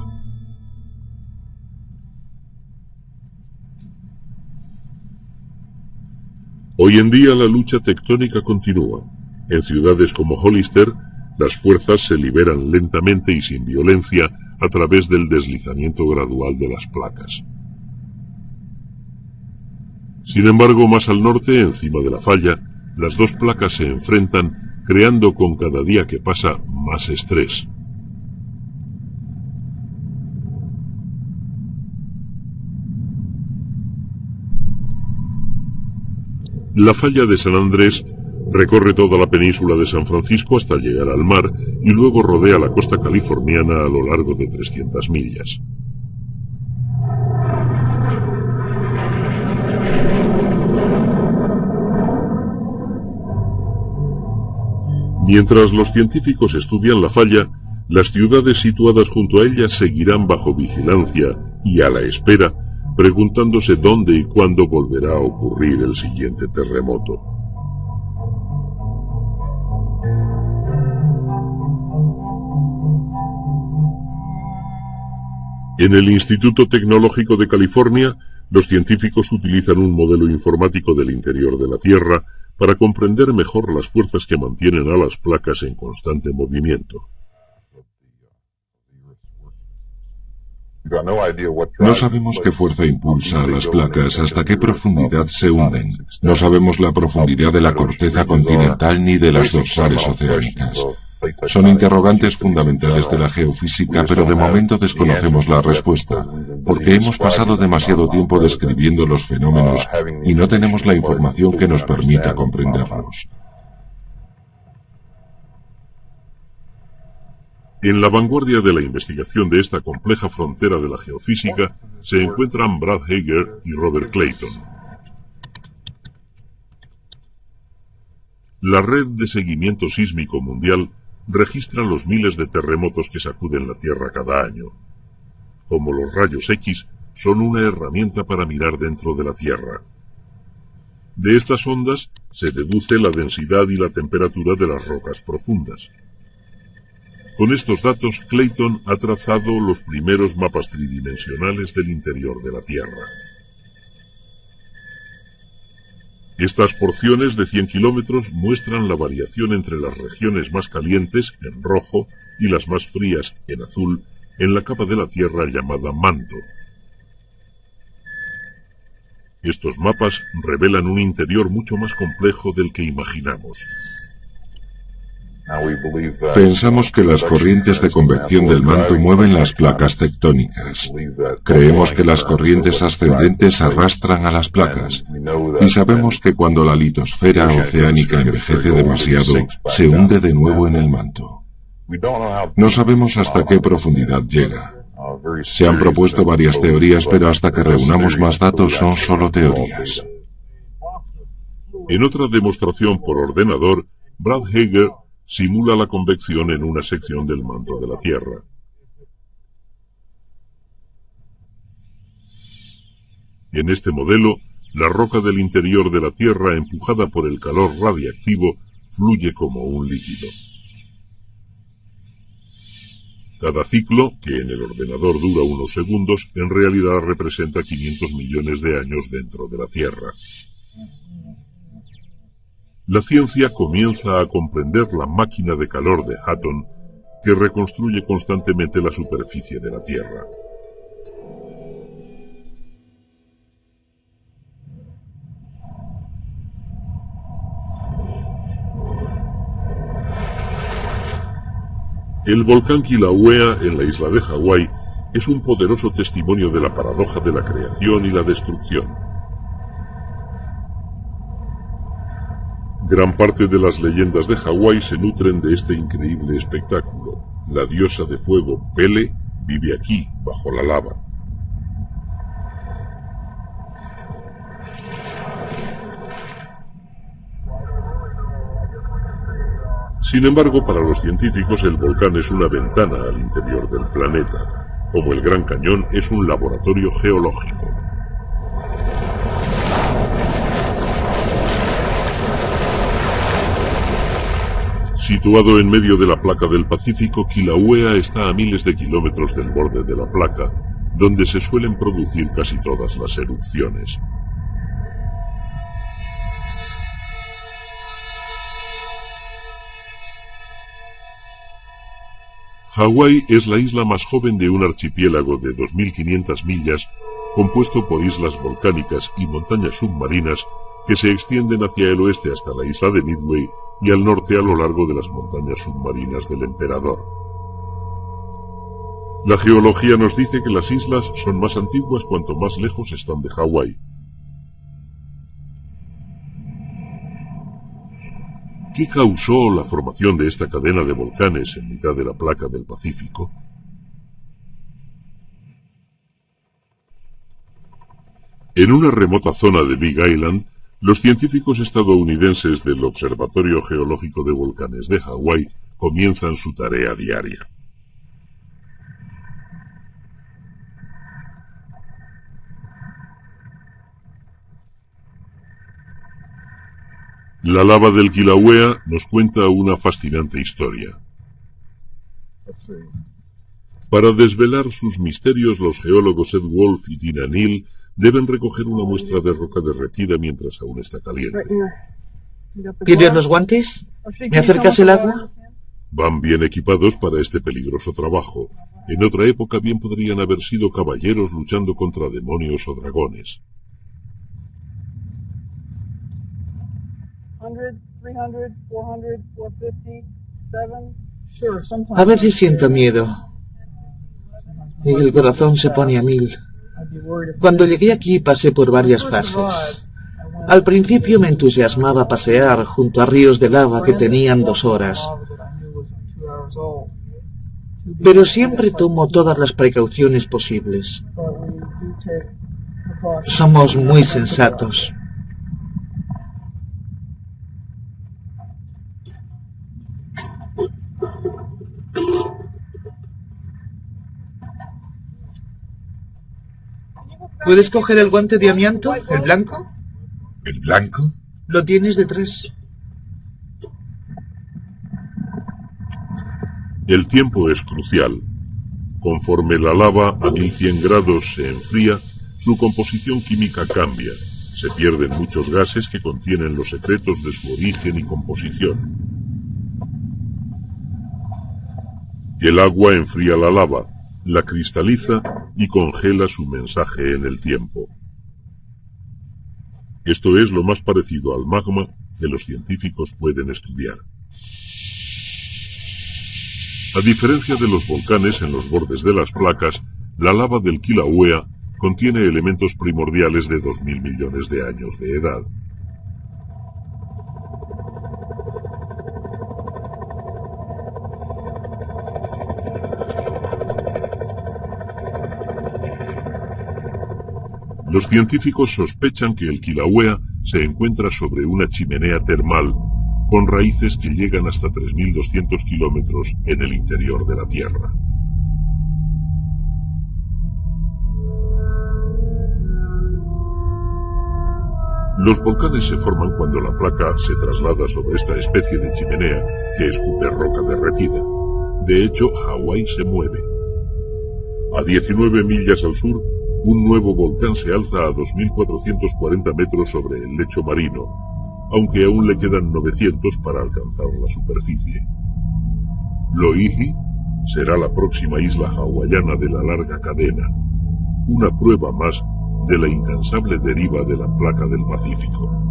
Hoy en día la lucha tectónica continúa. En ciudades como Hollister, las fuerzas se liberan lentamente y sin violencia a través del deslizamiento gradual de las placas. Sin embargo, más al norte, encima de la falla, las dos placas se enfrentan, creando con cada día que pasa más estrés. La falla de San Andrés recorre toda la península de San Francisco hasta llegar al mar y luego rodea la costa californiana a lo largo de 300 millas. Mientras los científicos estudian la falla, las ciudades situadas junto a ella seguirán bajo vigilancia y a la espera, preguntándose dónde y cuándo volverá a ocurrir el siguiente terremoto. En el Instituto Tecnológico de California, los científicos utilizan un modelo informático del interior de la Tierra para comprender mejor las fuerzas que mantienen a las placas en constante movimiento.
No sabemos qué fuerza impulsa a las placas, hasta qué profundidad se hunden. No sabemos la profundidad de la corteza continental ni de las dorsales oceánicas. Son interrogantes fundamentales de la geofísica, pero de momento desconocemos la respuesta, porque hemos pasado demasiado tiempo describiendo los fenómenos y no tenemos la información que nos permita comprenderlos.
En la vanguardia de la investigación de esta compleja frontera de la geofísica se encuentran Brad Hager y Robert Clayton. La Red de Seguimiento Sísmico Mundial registra los miles de terremotos que sacuden la Tierra cada año. Como los rayos X, son una herramienta para mirar dentro de la Tierra. De estas ondas se deduce la densidad y la temperatura de las rocas profundas. Con estos datos, Clayton ha trazado los primeros mapas tridimensionales del interior de la Tierra. Estas porciones de 100 kilómetros muestran la variación entre las regiones más calientes, en rojo, y las más frías, en azul, en la capa de la Tierra llamada manto. Estos mapas revelan un interior mucho más complejo del que imaginamos.
Pensamos que las corrientes de convección del manto mueven las placas tectónicas. Creemos que las corrientes ascendentes arrastran a las placas. Y sabemos que cuando la litosfera oceánica envejece demasiado, se hunde de nuevo en el manto. No sabemos hasta qué profundidad llega. Se han propuesto varias teorías, pero hasta que reunamos más datos son solo teorías.
En otra demostración por ordenador, Brad Hager simula la convección en una sección del manto de la Tierra. En este modelo, la roca del interior de la Tierra, empujada por el calor radiactivo, fluye como un líquido. Cada ciclo, que en el ordenador dura unos segundos, en realidad representa 500 millones de años dentro de la Tierra. La ciencia comienza a comprender la máquina de calor de Hutton, que reconstruye constantemente la superficie de la Tierra. El volcán Kilauea en la isla de Hawái es un poderoso testimonio de la paradoja de la creación y la destrucción. Gran parte de las leyendas de Hawái se nutren de este increíble espectáculo. La diosa de fuego, Pele, vive aquí, bajo la lava. Sin embargo, para los científicos el volcán es una ventana al interior del planeta, como el Gran Cañón es un laboratorio geológico. Situado en medio de la placa del Pacífico, Kilauea está a miles de kilómetros del borde de la placa, donde se suelen producir casi todas las erupciones. Hawái es la isla más joven de un archipiélago de 2.500 millas, compuesto por islas volcánicas y montañas submarinas que se extienden hacia el oeste hasta la isla de Midway y al norte a lo largo de las montañas submarinas del Emperador. La geología nos dice que las islas son más antiguas cuanto más lejos están de Hawái. ¿Qué causó la formación de esta cadena de volcanes en mitad de la placa del Pacífico? En una remota zona de Big Island, los científicos estadounidenses del Observatorio Geológico de Volcanes de Hawái comienzan su tarea diaria. La lava del Kilauea nos cuenta una fascinante historia. Para desvelar sus misterios, los geólogos Ed Wolf y Tina Neal deben recoger una muestra de roca derretida mientras aún está caliente.
¿Tienes los guantes? ¿Me acercas el agua?
Van bien equipados para este peligroso trabajo. En otra época bien podrían haber sido caballeros luchando contra demonios o dragones.
100, 300, 400, 450, 7.
A veces siento miedo. Y el corazón se pone a 1000. Cuando llegué aquí pasé por varias fases. Al principio me entusiasmaba pasear junto a ríos de lava que tenían 2 horas. Pero siempre tomo todas las precauciones posibles. Somos muy sensatos. ¿Puedes coger el guante de amianto, el blanco?
¿El blanco?
Lo tienes detrás.
El tiempo es crucial. Conforme la lava a 1100 grados se enfría, su composición química cambia. Se pierden muchos gases que contienen los secretos de su origen y composición. El agua enfría la lava, la cristaliza y congela su mensaje en el tiempo. Esto es lo más parecido al magma que los científicos pueden estudiar. A diferencia de los volcanes en los bordes de las placas, la lava del Kilauea contiene elementos primordiales de 2000 millones de años de edad. Los científicos sospechan que el Kilauea se encuentra sobre una chimenea termal con raíces que llegan hasta 3.200 kilómetros en el interior de la Tierra. Los volcanes se forman cuando la placa se traslada sobre esta especie de chimenea que escupe roca derretida. De hecho, Hawái se mueve. A 19 millas al sur, un nuevo volcán se alza a 2.440 metros sobre el lecho marino, aunque aún le quedan 900 para alcanzar la superficie. Loihi será la próxima isla hawaiana de la larga cadena, una prueba más de la incansable deriva de la placa del Pacífico.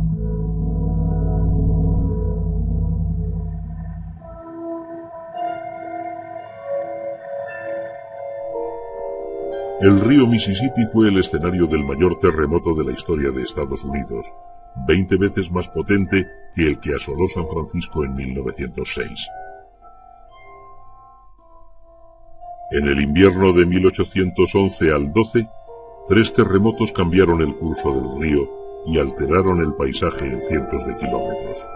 El río Mississippi fue el escenario del mayor terremoto de la historia de Estados Unidos, 20 veces más potente que el que asoló San Francisco en 1906. En el invierno de 1811 al 12, 3 terremotos cambiaron el curso del río y alteraron el paisaje en cientos de kilómetros.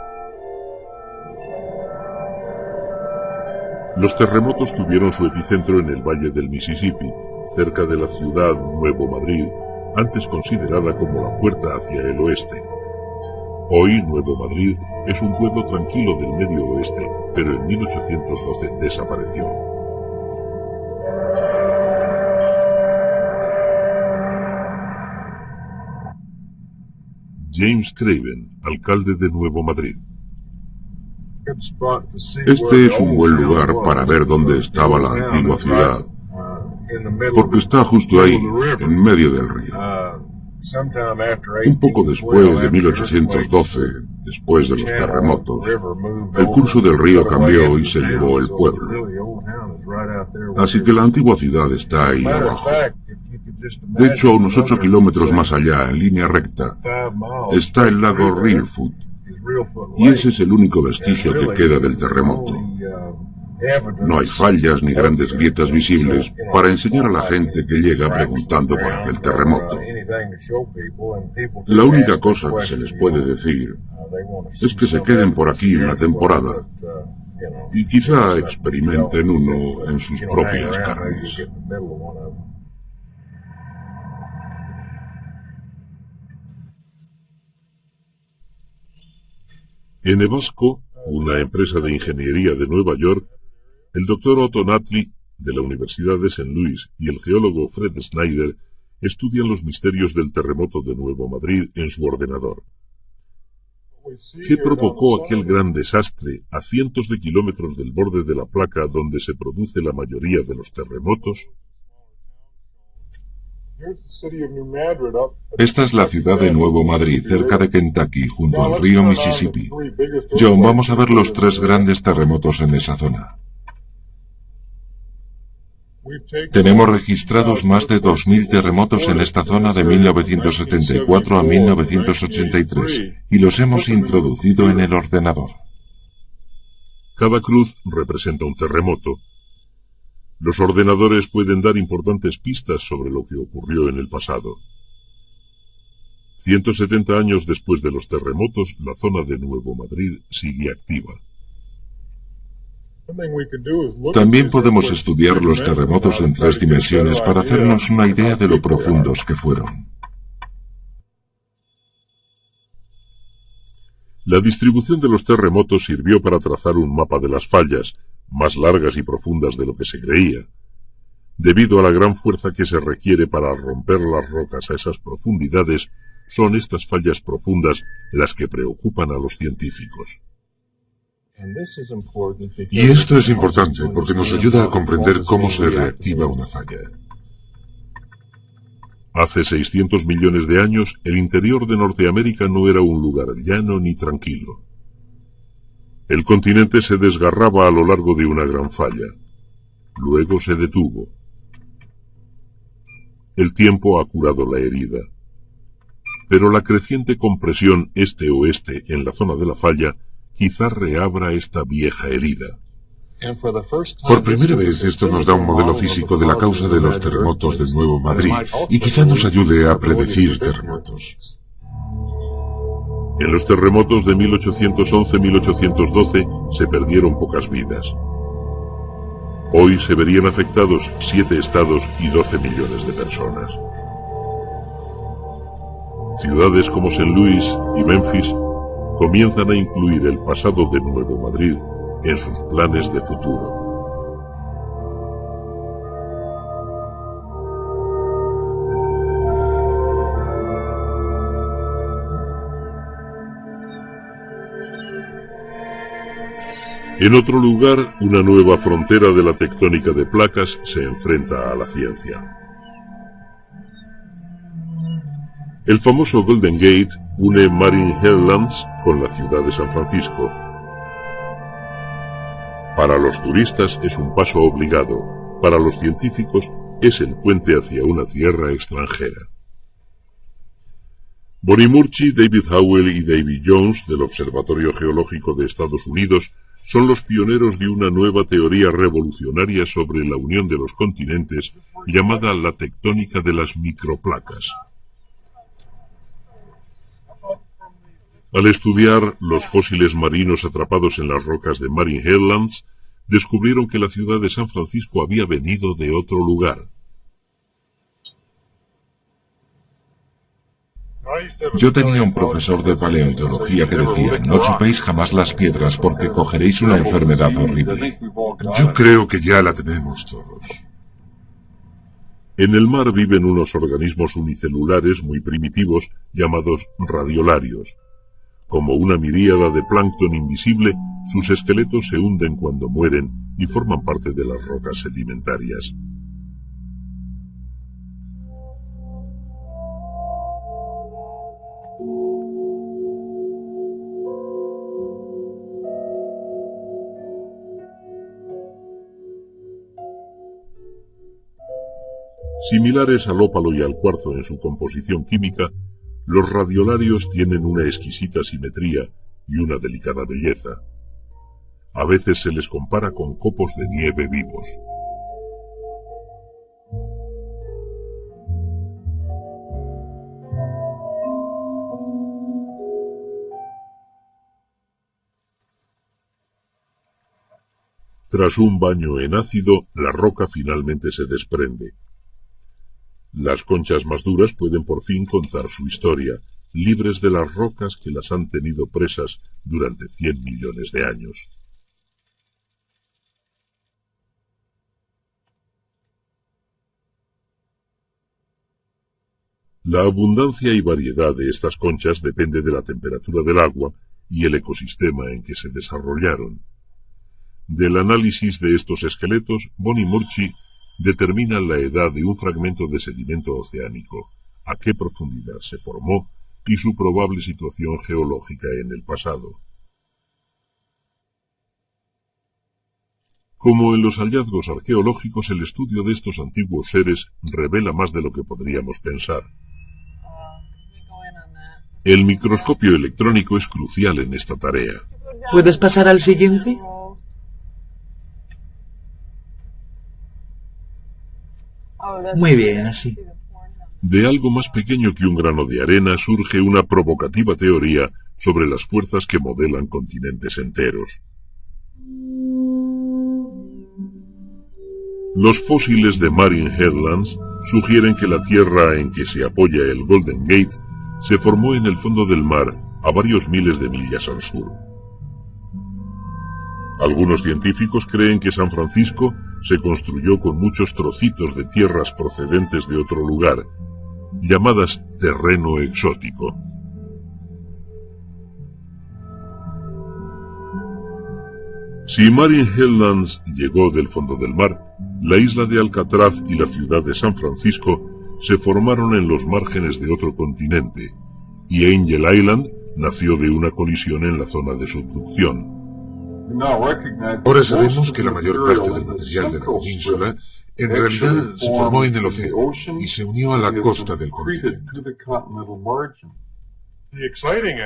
Los terremotos tuvieron su epicentro en el valle del Mississippi, cerca de la ciudad Nuevo Madrid, antes considerada como la puerta hacia el oeste. Hoy Nuevo Madrid es un pueblo tranquilo del medio oeste, pero en 1812 desapareció. James Craven, alcalde de Nuevo Madrid.
Este es un buen lugar para ver dónde estaba la antigua ciudad, porque está justo ahí, en medio del río. Un poco después de 1812, después de los terremotos, el curso del río cambió y se llevó el pueblo. Así que la antigua ciudad está ahí abajo. De hecho, unos 8 kilómetros más allá, en línea recta, está el lago Reelfoot, y ese es el único vestigio que queda del terremoto. No hay fallas ni grandes grietas visibles para enseñar a la gente que llega preguntando por aquel terremoto. La única cosa que se les puede decir es que se queden por aquí una temporada y quizá experimenten uno en sus propias carnes.
En Evasco, una empresa de ingeniería de Nueva York, el doctor Otto Nattli, de la Universidad de St. Louis, y el geólogo Fred Snyder estudian los misterios del terremoto de Nuevo Madrid en su ordenador. ¿Qué provocó aquel gran desastre a cientos de kilómetros del borde de la placa donde se produce la mayoría de los terremotos?
Esta es la ciudad de Nuevo Madrid, cerca de Kentucky, junto al río Mississippi. John, vamos a ver los 3 grandes terremotos en esa zona. Tenemos registrados más de 2000 terremotos en esta zona de 1974 a 1983 y los hemos introducido en el ordenador.
Cada cruz representa un terremoto. Los ordenadores pueden dar importantes pistas sobre lo que ocurrió en el pasado. 170 años después de los terremotos, la zona de Nuevo Madrid sigue activa.
También podemos estudiar los terremotos en 3 dimensiones para hacernos una idea de lo profundos que fueron.
La distribución de los terremotos sirvió para trazar un mapa de las fallas, más largas y profundas de lo que se creía, debido a la gran fuerza que se requiere para romper las rocas a esas profundidades. Son estas fallas profundas las que preocupan a los científicos.
Y esto es importante porque nos ayuda a comprender cómo se reactiva una falla.
Hace 600 millones de años, el interior de Norteamérica no era un lugar llano ni tranquilo. El continente se desgarraba a lo largo de una gran falla. Luego se detuvo. El tiempo ha curado la herida. Pero la creciente compresión este-oeste en la zona de la falla quizá reabra esta vieja herida.
Por primera vez esto nos da un modelo físico de la causa de los terremotos de Nuevo Madrid y quizá nos ayude a predecir terremotos.
En los terremotos de 1811-1812 se perdieron pocas vidas. Hoy se verían afectados 7 estados y 12 millones de personas. Ciudades como St. Louis y Memphis comienzan a incluir el pasado de Nuevo Madrid en sus planes de futuro. En otro lugar, una nueva frontera de la tectónica de placas se enfrenta a la ciencia. El famoso Golden Gate une Marin Headlands con la ciudad de San Francisco. Para los turistas es un paso obligado, para los científicos es el puente hacia una tierra extranjera. Bonnie Murchie, David Howell y Davy Jones del Observatorio Geológico de Estados Unidos son los pioneros de una nueva teoría revolucionaria sobre la unión de los continentes llamada la tectónica de las microplacas. Al estudiar los fósiles marinos atrapados en las rocas de Marin Headlands, descubrieron que la ciudad de San Francisco había venido de otro lugar.
Yo tenía un profesor de paleontología que decía: no chupéis jamás las piedras porque cogeréis una enfermedad horrible.
Yo creo que ya la tenemos todos.
En el mar viven unos organismos unicelulares muy primitivos llamados radiolarios. Como una miríada de plancton invisible, sus esqueletos se hunden cuando mueren y forman parte de las rocas sedimentarias. Similares al ópalo y al cuarzo en su composición química, los radiolarios tienen una exquisita simetría y una delicada belleza. A veces se les compara con copos de nieve vivos. Tras un baño en ácido, la roca finalmente se desprende. Las conchas más duras pueden por fin contar su historia, libres de las rocas que las han tenido presas durante 100 millones de años. La abundancia y variedad de estas conchas depende de la temperatura del agua y el ecosistema en que se desarrollaron. Del análisis de estos esqueletos, Bonnie Murchie determina la edad de un fragmento de sedimento oceánico, a qué profundidad se formó y su probable situación geológica en el pasado. Como en los hallazgos arqueológicos, el estudio de estos antiguos seres revela más de lo que podríamos pensar. El microscopio electrónico es crucial en esta tarea.
¿Puedes pasar al siguiente? Muy bien, así.
De algo más pequeño que un grano de arena surge una provocativa teoría sobre las fuerzas que modelan continentes enteros. Los fósiles de Marin Headlands sugieren que la tierra en que se apoya el Golden Gate se formó en el fondo del mar a varios miles de millas al sur. Algunos científicos creen que San Francisco se construyó con muchos trocitos de tierras procedentes de otro lugar, llamadas terreno exótico. Si Marin Headlands llegó del fondo del mar, la isla de Alcatraz y la ciudad de San Francisco se formaron en los márgenes de otro continente, y Angel Island nació de una colisión en la zona de subducción.
Ahora sabemos que la mayor parte del material de la península en realidad se formó en el océano y se unió a la costa del continente.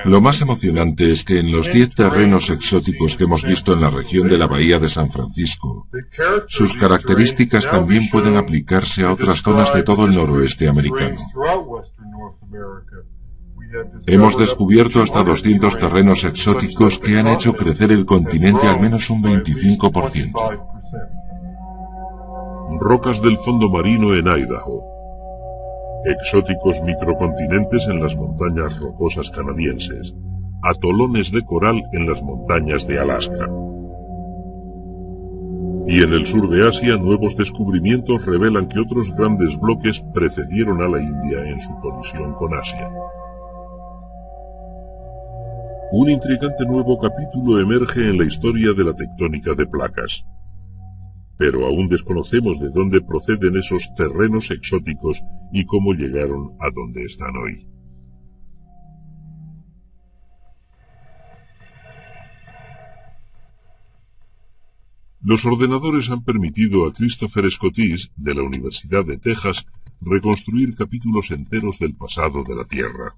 Lo más emocionante es que en los 10 terrenos exóticos que hemos visto en la región de la Bahía de San Francisco, sus características también pueden aplicarse a otras zonas de todo el noroeste americano. Hemos descubierto hasta 200 terrenos exóticos que han hecho crecer el continente al menos un 25%.
Rocas del fondo marino en Idaho. Exóticos microcontinentes en las montañas rocosas canadienses. Atolones de coral en las montañas de Alaska. Y en el sur de Asia, nuevos descubrimientos revelan que otros grandes bloques precedieron a la India en su colisión con Asia. Un intrigante nuevo capítulo emerge en la historia de la tectónica de placas. Pero aún desconocemos de dónde proceden esos terrenos exóticos y cómo llegaron a donde están hoy. Los ordenadores han permitido a Christopher Scottis, de la Universidad de Texas, reconstruir capítulos enteros del pasado de la Tierra.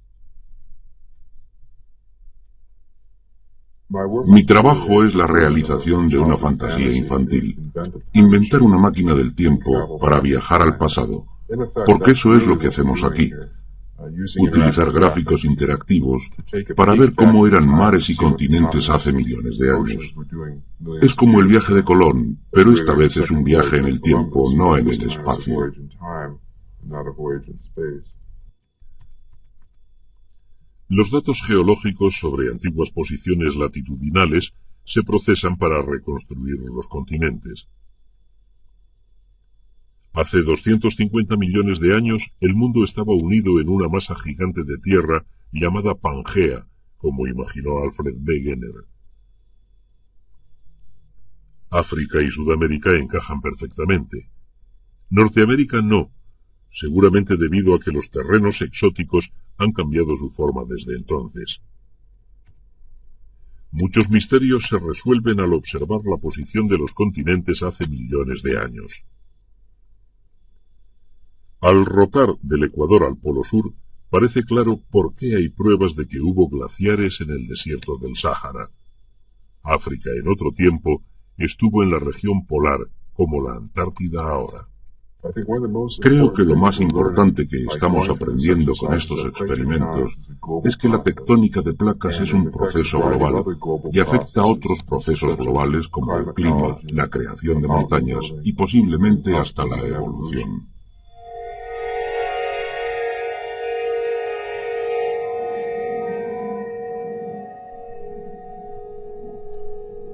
Mi trabajo es la realización de una fantasía infantil, inventar una máquina del tiempo para viajar al pasado, porque eso es lo que hacemos aquí, utilizar gráficos interactivos para ver cómo eran mares y continentes hace millones de años. Es como el viaje de Colón, pero esta vez es un viaje en el tiempo, no en el espacio.
Los datos geológicos sobre antiguas posiciones latitudinales se procesan para reconstruir los continentes. Hace 250 millones de años, el mundo estaba unido en una masa gigante de tierra llamada Pangea, como imaginó Alfred Wegener. África y Sudamérica encajan perfectamente. Norteamérica no, seguramente debido a que los terrenos exóticos han cambiado su forma desde entonces. Muchos misterios se resuelven al observar la posición de los continentes hace millones de años. Al rotar del Ecuador al Polo Sur, parece claro por qué hay pruebas de que hubo glaciares en el desierto del Sáhara. África en otro tiempo estuvo en la región polar, como la Antártida ahora.
Creo que lo más importante que estamos aprendiendo con estos experimentos es que la tectónica de placas es un proceso global y afecta a otros procesos globales como el clima, la creación de montañas y posiblemente hasta la evolución.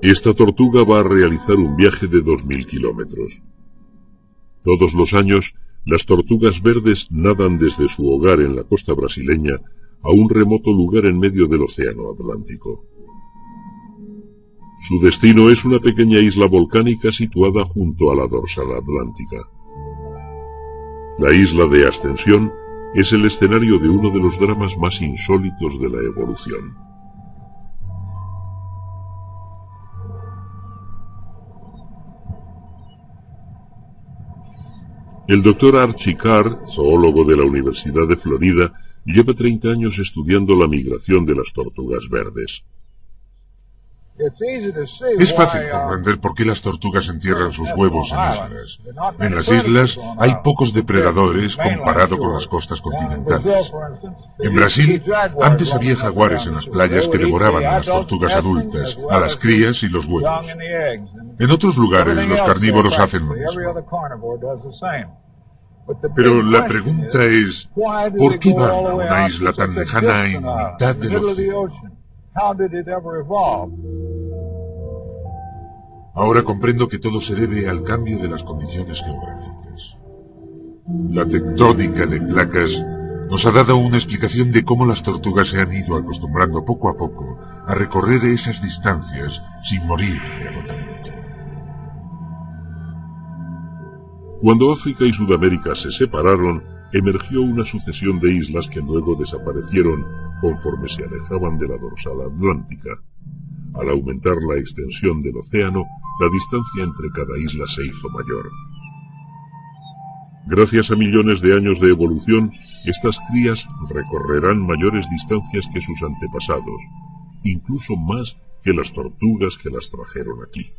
Esta tortuga va a realizar un viaje de 2000 kilómetros. Todos los años, las tortugas verdes nadan desde su hogar en la costa brasileña a un remoto lugar en medio del océano Atlántico. Su destino es una pequeña isla volcánica situada junto a la dorsal atlántica. La isla de Ascensión es el escenario de uno de los dramas más insólitos de la evolución. El Dr. Archie Carr, zoólogo de la Universidad de Florida, lleva 30 años estudiando la migración de las tortugas verdes.
Es fácil comprender por qué las tortugas entierran sus huevos en islas. En las islas hay pocos depredadores comparado con las costas continentales. En Brasil, antes había jaguares en las playas que devoraban a las tortugas adultas, a las crías y los huevos. En otros lugares los carnívoros hacen lo mismo. Pero la pregunta es, ¿por qué van a una isla tan lejana en mitad del océano? Ahora comprendo que todo se debe al cambio de las condiciones geográficas. La tectónica de placas nos ha dado una explicación de cómo las tortugas se han ido acostumbrando poco a poco a recorrer esas distancias sin morir de agotamiento.
Cuando África y Sudamérica se separaron, emergió una sucesión de islas que luego desaparecieron conforme se alejaban de la dorsal atlántica. Al aumentar la extensión del océano, la distancia entre cada isla se hizo mayor. Gracias a millones de años de evolución, estas crías recorrerán mayores distancias que sus antepasados, incluso más que las tortugas que las trajeron aquí.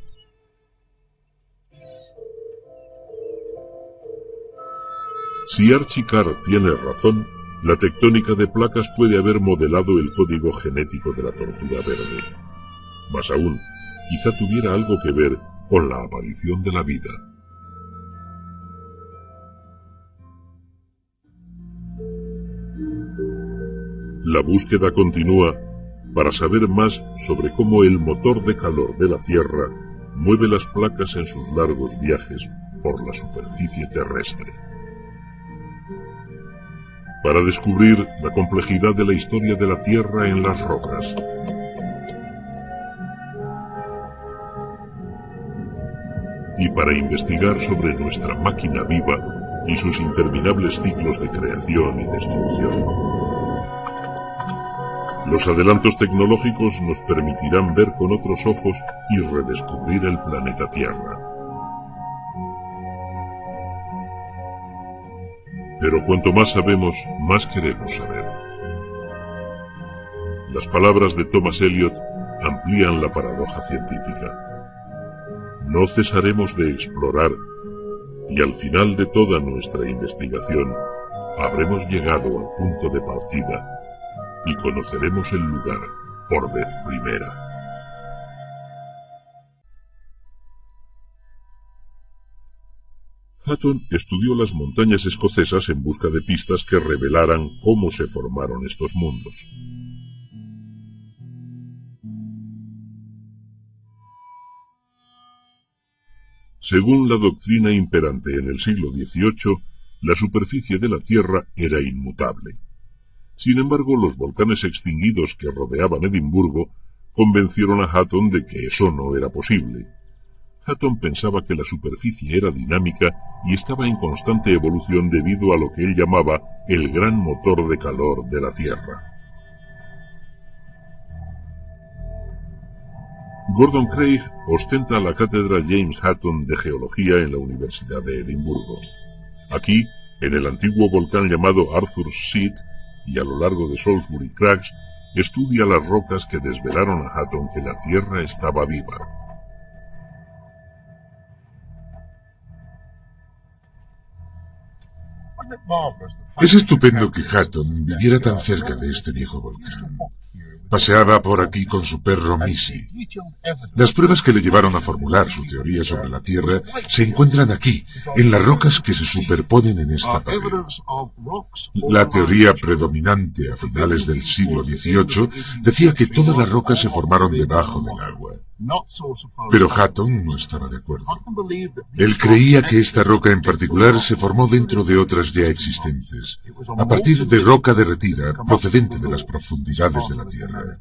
Si Archie Carr tiene razón, la tectónica de placas puede haber modelado el código genético de la tortuga verde. Más aún, quizá tuviera algo que ver con la aparición de la vida. La búsqueda continúa para saber más sobre cómo el motor de calor de la Tierra mueve las placas en sus largos viajes por la superficie terrestre. Para descubrir la complejidad de la historia de la Tierra en las rocas. Y para investigar sobre nuestra máquina viva y sus interminables ciclos de creación y destrucción. Los adelantos tecnológicos nos permitirán ver con otros ojos y redescubrir el planeta Tierra. Pero cuanto más sabemos, más queremos saber. Las palabras de Thomas Elliot amplían la paradoja científica. No cesaremos de explorar, y al final de toda nuestra investigación, habremos llegado al punto de partida y conoceremos el lugar por vez primera. Hutton estudió las montañas escocesas en busca de pistas que revelaran cómo se formaron estos mundos. Según la doctrina imperante en el siglo XVIII, la superficie de la Tierra era inmutable. Sin embargo, los volcanes extinguidos que rodeaban Edimburgo convencieron a Hutton de que eso no era posible. Hutton pensaba que la superficie era dinámica y estaba en constante evolución debido a lo que él llamaba el gran motor de calor de la Tierra. Gordon Craig ostenta la cátedra James Hutton de Geología en la Universidad de Edimburgo. Aquí, en el antiguo volcán llamado Arthur's Seat y a lo largo de Salisbury Cracks, estudia las rocas que desvelaron a Hutton que la Tierra estaba viva.
Es estupendo que Hutton viviera tan cerca de este viejo volcán. Paseaba por aquí con su perro Missy. Las pruebas que le llevaron a formular su teoría sobre la Tierra se encuentran aquí, en las rocas que se superponen en esta pared. La teoría predominante a finales del siglo XVIII decía que todas las rocas se formaron debajo del agua. Pero Hutton no estaba de acuerdo. Él creía que esta roca en particular se formó dentro de otras ya existentes, a partir de roca derretida procedente de las profundidades de la Tierra.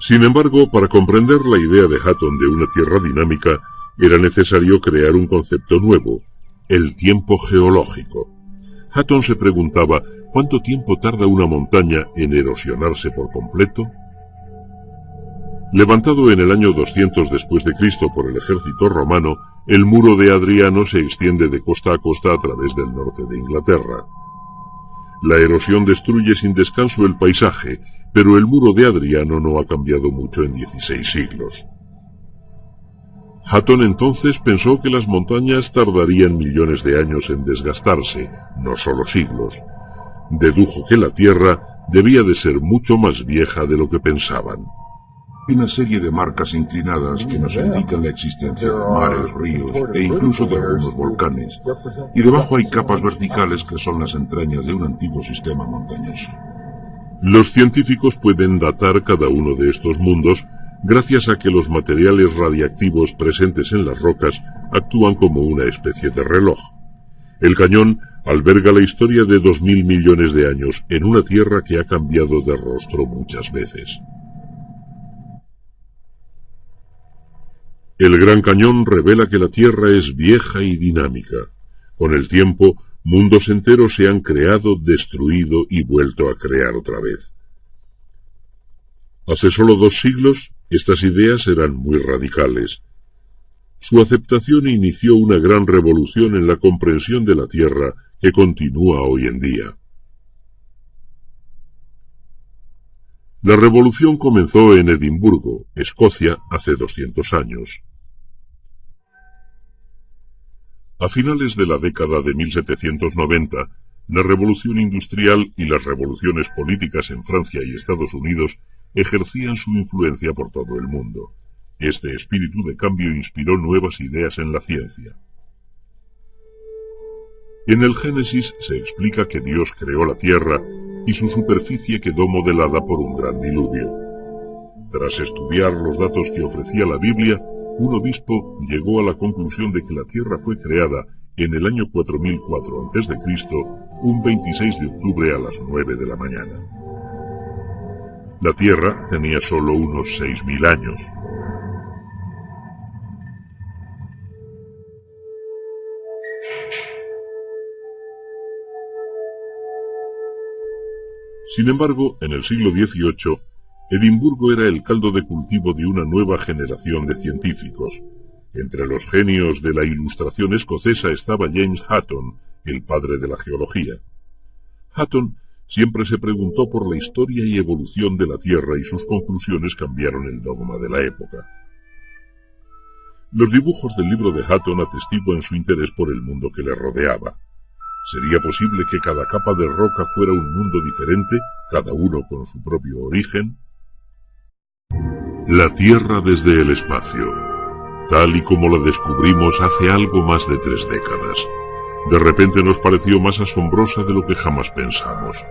Sin embargo, para comprender la idea de Hutton de una Tierra dinámica, era necesario crear un concepto nuevo, el tiempo geológico. Hutton se preguntaba, ¿cuánto tiempo tarda una montaña en erosionarse por completo? Levantado en el año 200 después de Cristo por el ejército romano, el muro de Adriano se extiende de costa a costa a través del norte de Inglaterra. La erosión destruye sin descanso el paisaje, pero el muro de Adriano no ha cambiado mucho en 16 siglos. Hatton entonces pensó que las montañas tardarían millones de años en desgastarse, no solo siglos. Dedujo que la Tierra debía de ser mucho más vieja de lo que pensaban.
Hay una serie de marcas inclinadas que nos indican la existencia de mares, ríos e incluso de algunos volcanes, y debajo hay capas verticales que son las entrañas de un antiguo sistema montañoso.
Los científicos pueden datar cada uno de estos mundos gracias a que los materiales radiactivos presentes en las rocas actúan como una especie de reloj. El cañón alberga la historia de 2000 millones de años en una Tierra que ha cambiado de rostro muchas veces. El Gran Cañón revela que la Tierra es vieja y dinámica. Con el tiempo, mundos enteros se han creado, destruido y vuelto a crear otra vez. Hace solo 2 siglos, estas ideas eran muy radicales. Su aceptación inició una gran revolución en la comprensión de la Tierra que continúa hoy en día. La revolución comenzó en Edimburgo, Escocia, hace 200 años. A finales de la década de 1790, la revolución industrial y las revoluciones políticas en Francia y Estados Unidos ejercían su influencia por todo el mundo. Este espíritu de cambio inspiró nuevas ideas en la ciencia. En el Génesis se explica que Dios creó la tierra y su superficie quedó modelada por un gran diluvio. Tras estudiar los datos que ofrecía la Biblia, un obispo llegó a la conclusión de que la tierra fue creada en el año 4004 a.C., un 26 de octubre a las 9 de la mañana. La tierra tenía solo unos 6000 años. Sin embargo, en el siglo XVIII, Edimburgo era el caldo de cultivo de una nueva generación de científicos. Entre los genios de la Ilustración escocesa estaba James Hutton, el padre de la geología. Hutton siempre se preguntó por la historia y evolución de la Tierra y sus conclusiones cambiaron el dogma de la época. Los dibujos del libro de Hutton atestiguan su interés por el mundo que le rodeaba. ¿Sería posible que cada capa de roca fuera un mundo diferente, cada uno con su propio origen? La Tierra desde el espacio, tal y como la descubrimos hace algo más de 3 décadas. De repente nos pareció más asombrosa de lo que jamás pensamos.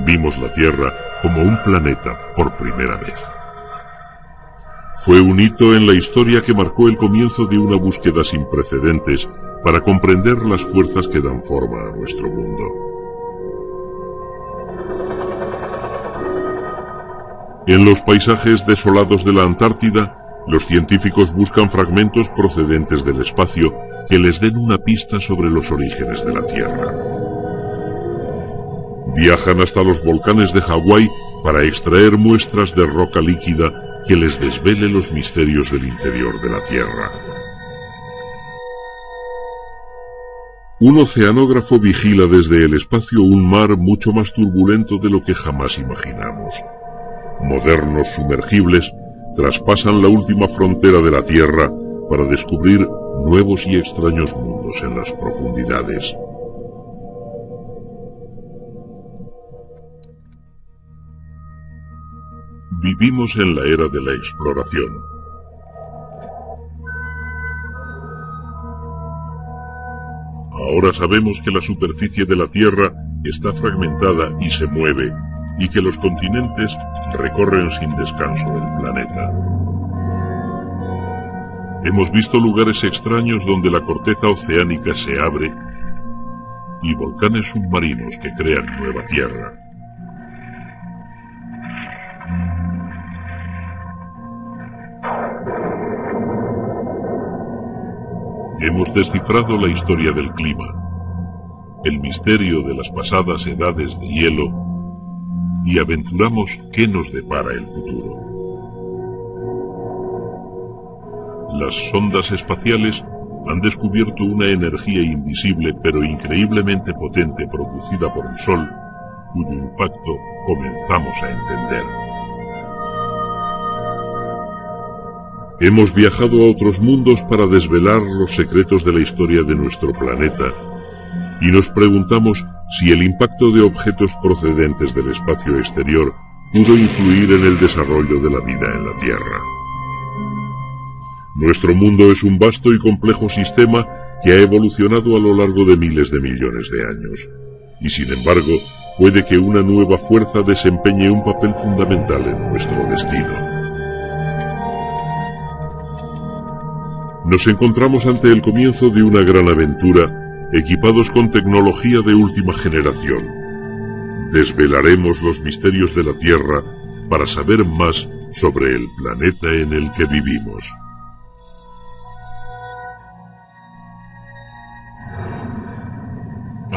Vimos la Tierra como un planeta por primera vez. Fue un hito en la historia que marcó el comienzo de una búsqueda sin precedentes para comprender las fuerzas que dan forma a nuestro mundo. En los paisajes desolados de la Antártida, los científicos buscan fragmentos procedentes del espacio que les den una pista sobre los orígenes de la Tierra. Viajan hasta los volcanes de Hawái para extraer muestras de roca líquida que les desvele los misterios del interior de la Tierra. Un oceanógrafo vigila desde el espacio un mar mucho más turbulento de lo que jamás imaginamos. Modernos sumergibles traspasan la última frontera de la Tierra para descubrir nuevos y extraños mundos en las profundidades. Vivimos en la era de la exploración. Ahora sabemos que la superficie de la Tierra está fragmentada y se mueve, y que los continentes recorren sin descanso el planeta. Hemos visto lugares extraños donde la corteza oceánica se abre y volcanes submarinos que crean nueva tierra. Hemos descifrado la historia del clima, el misterio de las pasadas edades de hielo y aventuramos qué nos depara el futuro. Las sondas espaciales han descubierto una energía invisible pero increíblemente potente producida por el Sol cuyo impacto comenzamos a entender. Hemos viajado a otros mundos para desvelar los secretos de la historia de nuestro planeta y nos preguntamos si el impacto de objetos procedentes del espacio exterior pudo influir en el desarrollo de la vida en la Tierra. Nuestro mundo es un vasto y complejo sistema que ha evolucionado a lo largo de miles de millones de años, y sin embargo, puede que una nueva fuerza desempeñe un papel fundamental en nuestro destino. Nos encontramos ante el comienzo de una gran aventura, equipados con tecnología de última generación. Desvelaremos los misterios de la Tierra para saber más sobre el planeta en el que vivimos.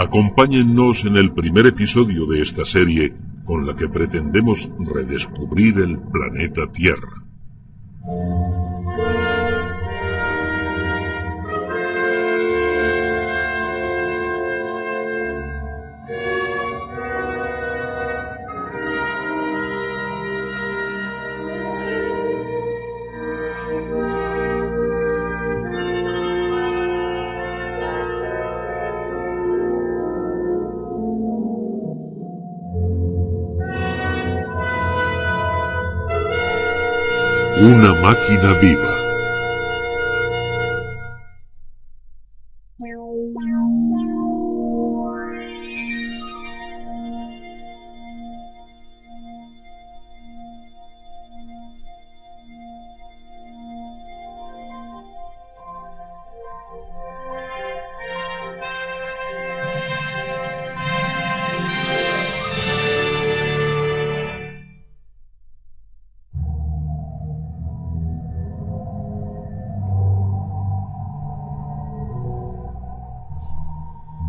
Acompáñennos en el primer episodio de esta serie con la que pretendemos redescubrir el planeta Tierra. Una máquina viva.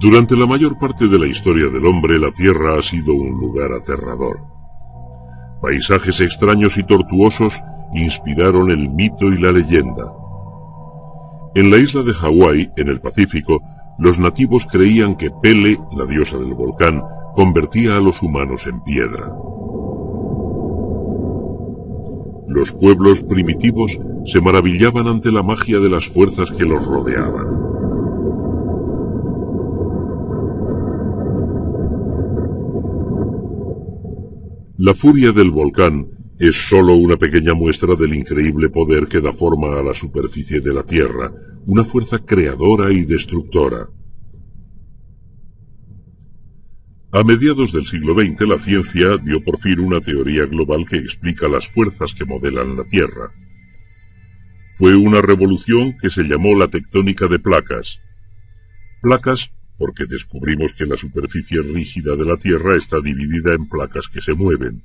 Durante la mayor parte de la historia del hombre, la Tierra ha sido un lugar aterrador. Paisajes extraños y tortuosos inspiraron el mito y la leyenda. En la isla de Hawái, en el Pacífico, los nativos creían que Pele, la diosa del volcán, convertía a los humanos en piedra. Los pueblos primitivos se maravillaban ante la magia de las fuerzas que los rodeaban. La furia del volcán es sólo una pequeña muestra del increíble poder que da forma a la superficie de la Tierra, una fuerza creadora y destructora. A mediados del siglo XX, la ciencia dio por fin una teoría global que explica las fuerzas que modelan la Tierra. Fue una revolución que se llamó la tectónica de placas. Placas porque descubrimos que la superficie rígida de la Tierra está dividida en placas que se mueven.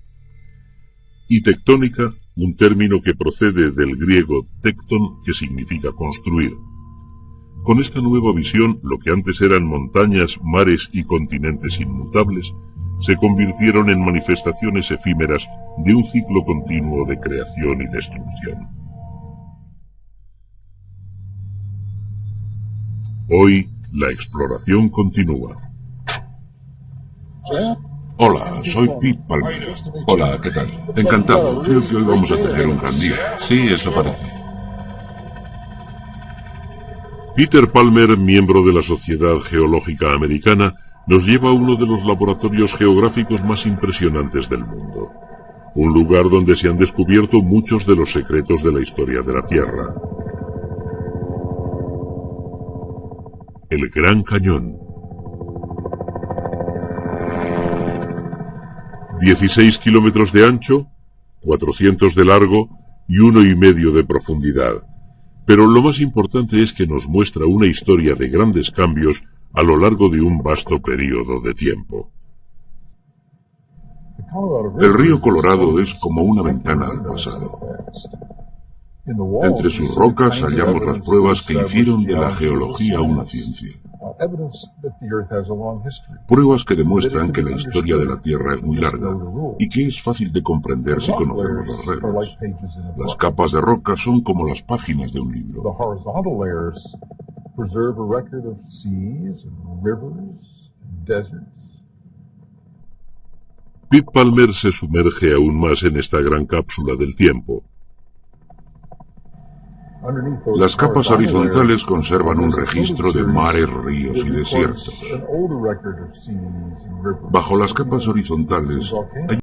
Y tectónica, un término que procede del griego tecton, que significa construir. Con esta nueva visión, lo que antes eran montañas, mares y continentes inmutables, se convirtieron en manifestaciones efímeras de un ciclo continuo de creación y destrucción. Hoy, la exploración continúa.
Hola, soy Pete Palmer.
Hola, ¿qué tal?
Encantado, creo que hoy vamos a tener un gran día.
Sí, eso parece.
Peter Palmer, miembro de la Sociedad Geológica Americana, nos lleva a uno de los laboratorios geográficos más impresionantes del mundo. Un lugar donde se han descubierto muchos de los secretos de la historia de la Tierra. El Gran Cañón. 16 kilómetros de ancho, 400 de largo y 1,5 de profundidad. Pero lo más importante es que nos muestra una historia de grandes cambios a lo largo de un vasto periodo de tiempo.
El río Colorado es como una ventana al pasado. Entre sus rocas hallamos las pruebas que hicieron de la geología una ciencia. Pruebas que demuestran que la historia de la Tierra es muy larga y que es fácil de comprender si conocemos las reglas. Las capas de roca son como las páginas de un libro.
Pip Palmer se sumerge aún más en esta gran cápsula del tiempo.
Las capas horizontales conservan un registro de mares, ríos y desiertos. Bajo las capas horizontales hay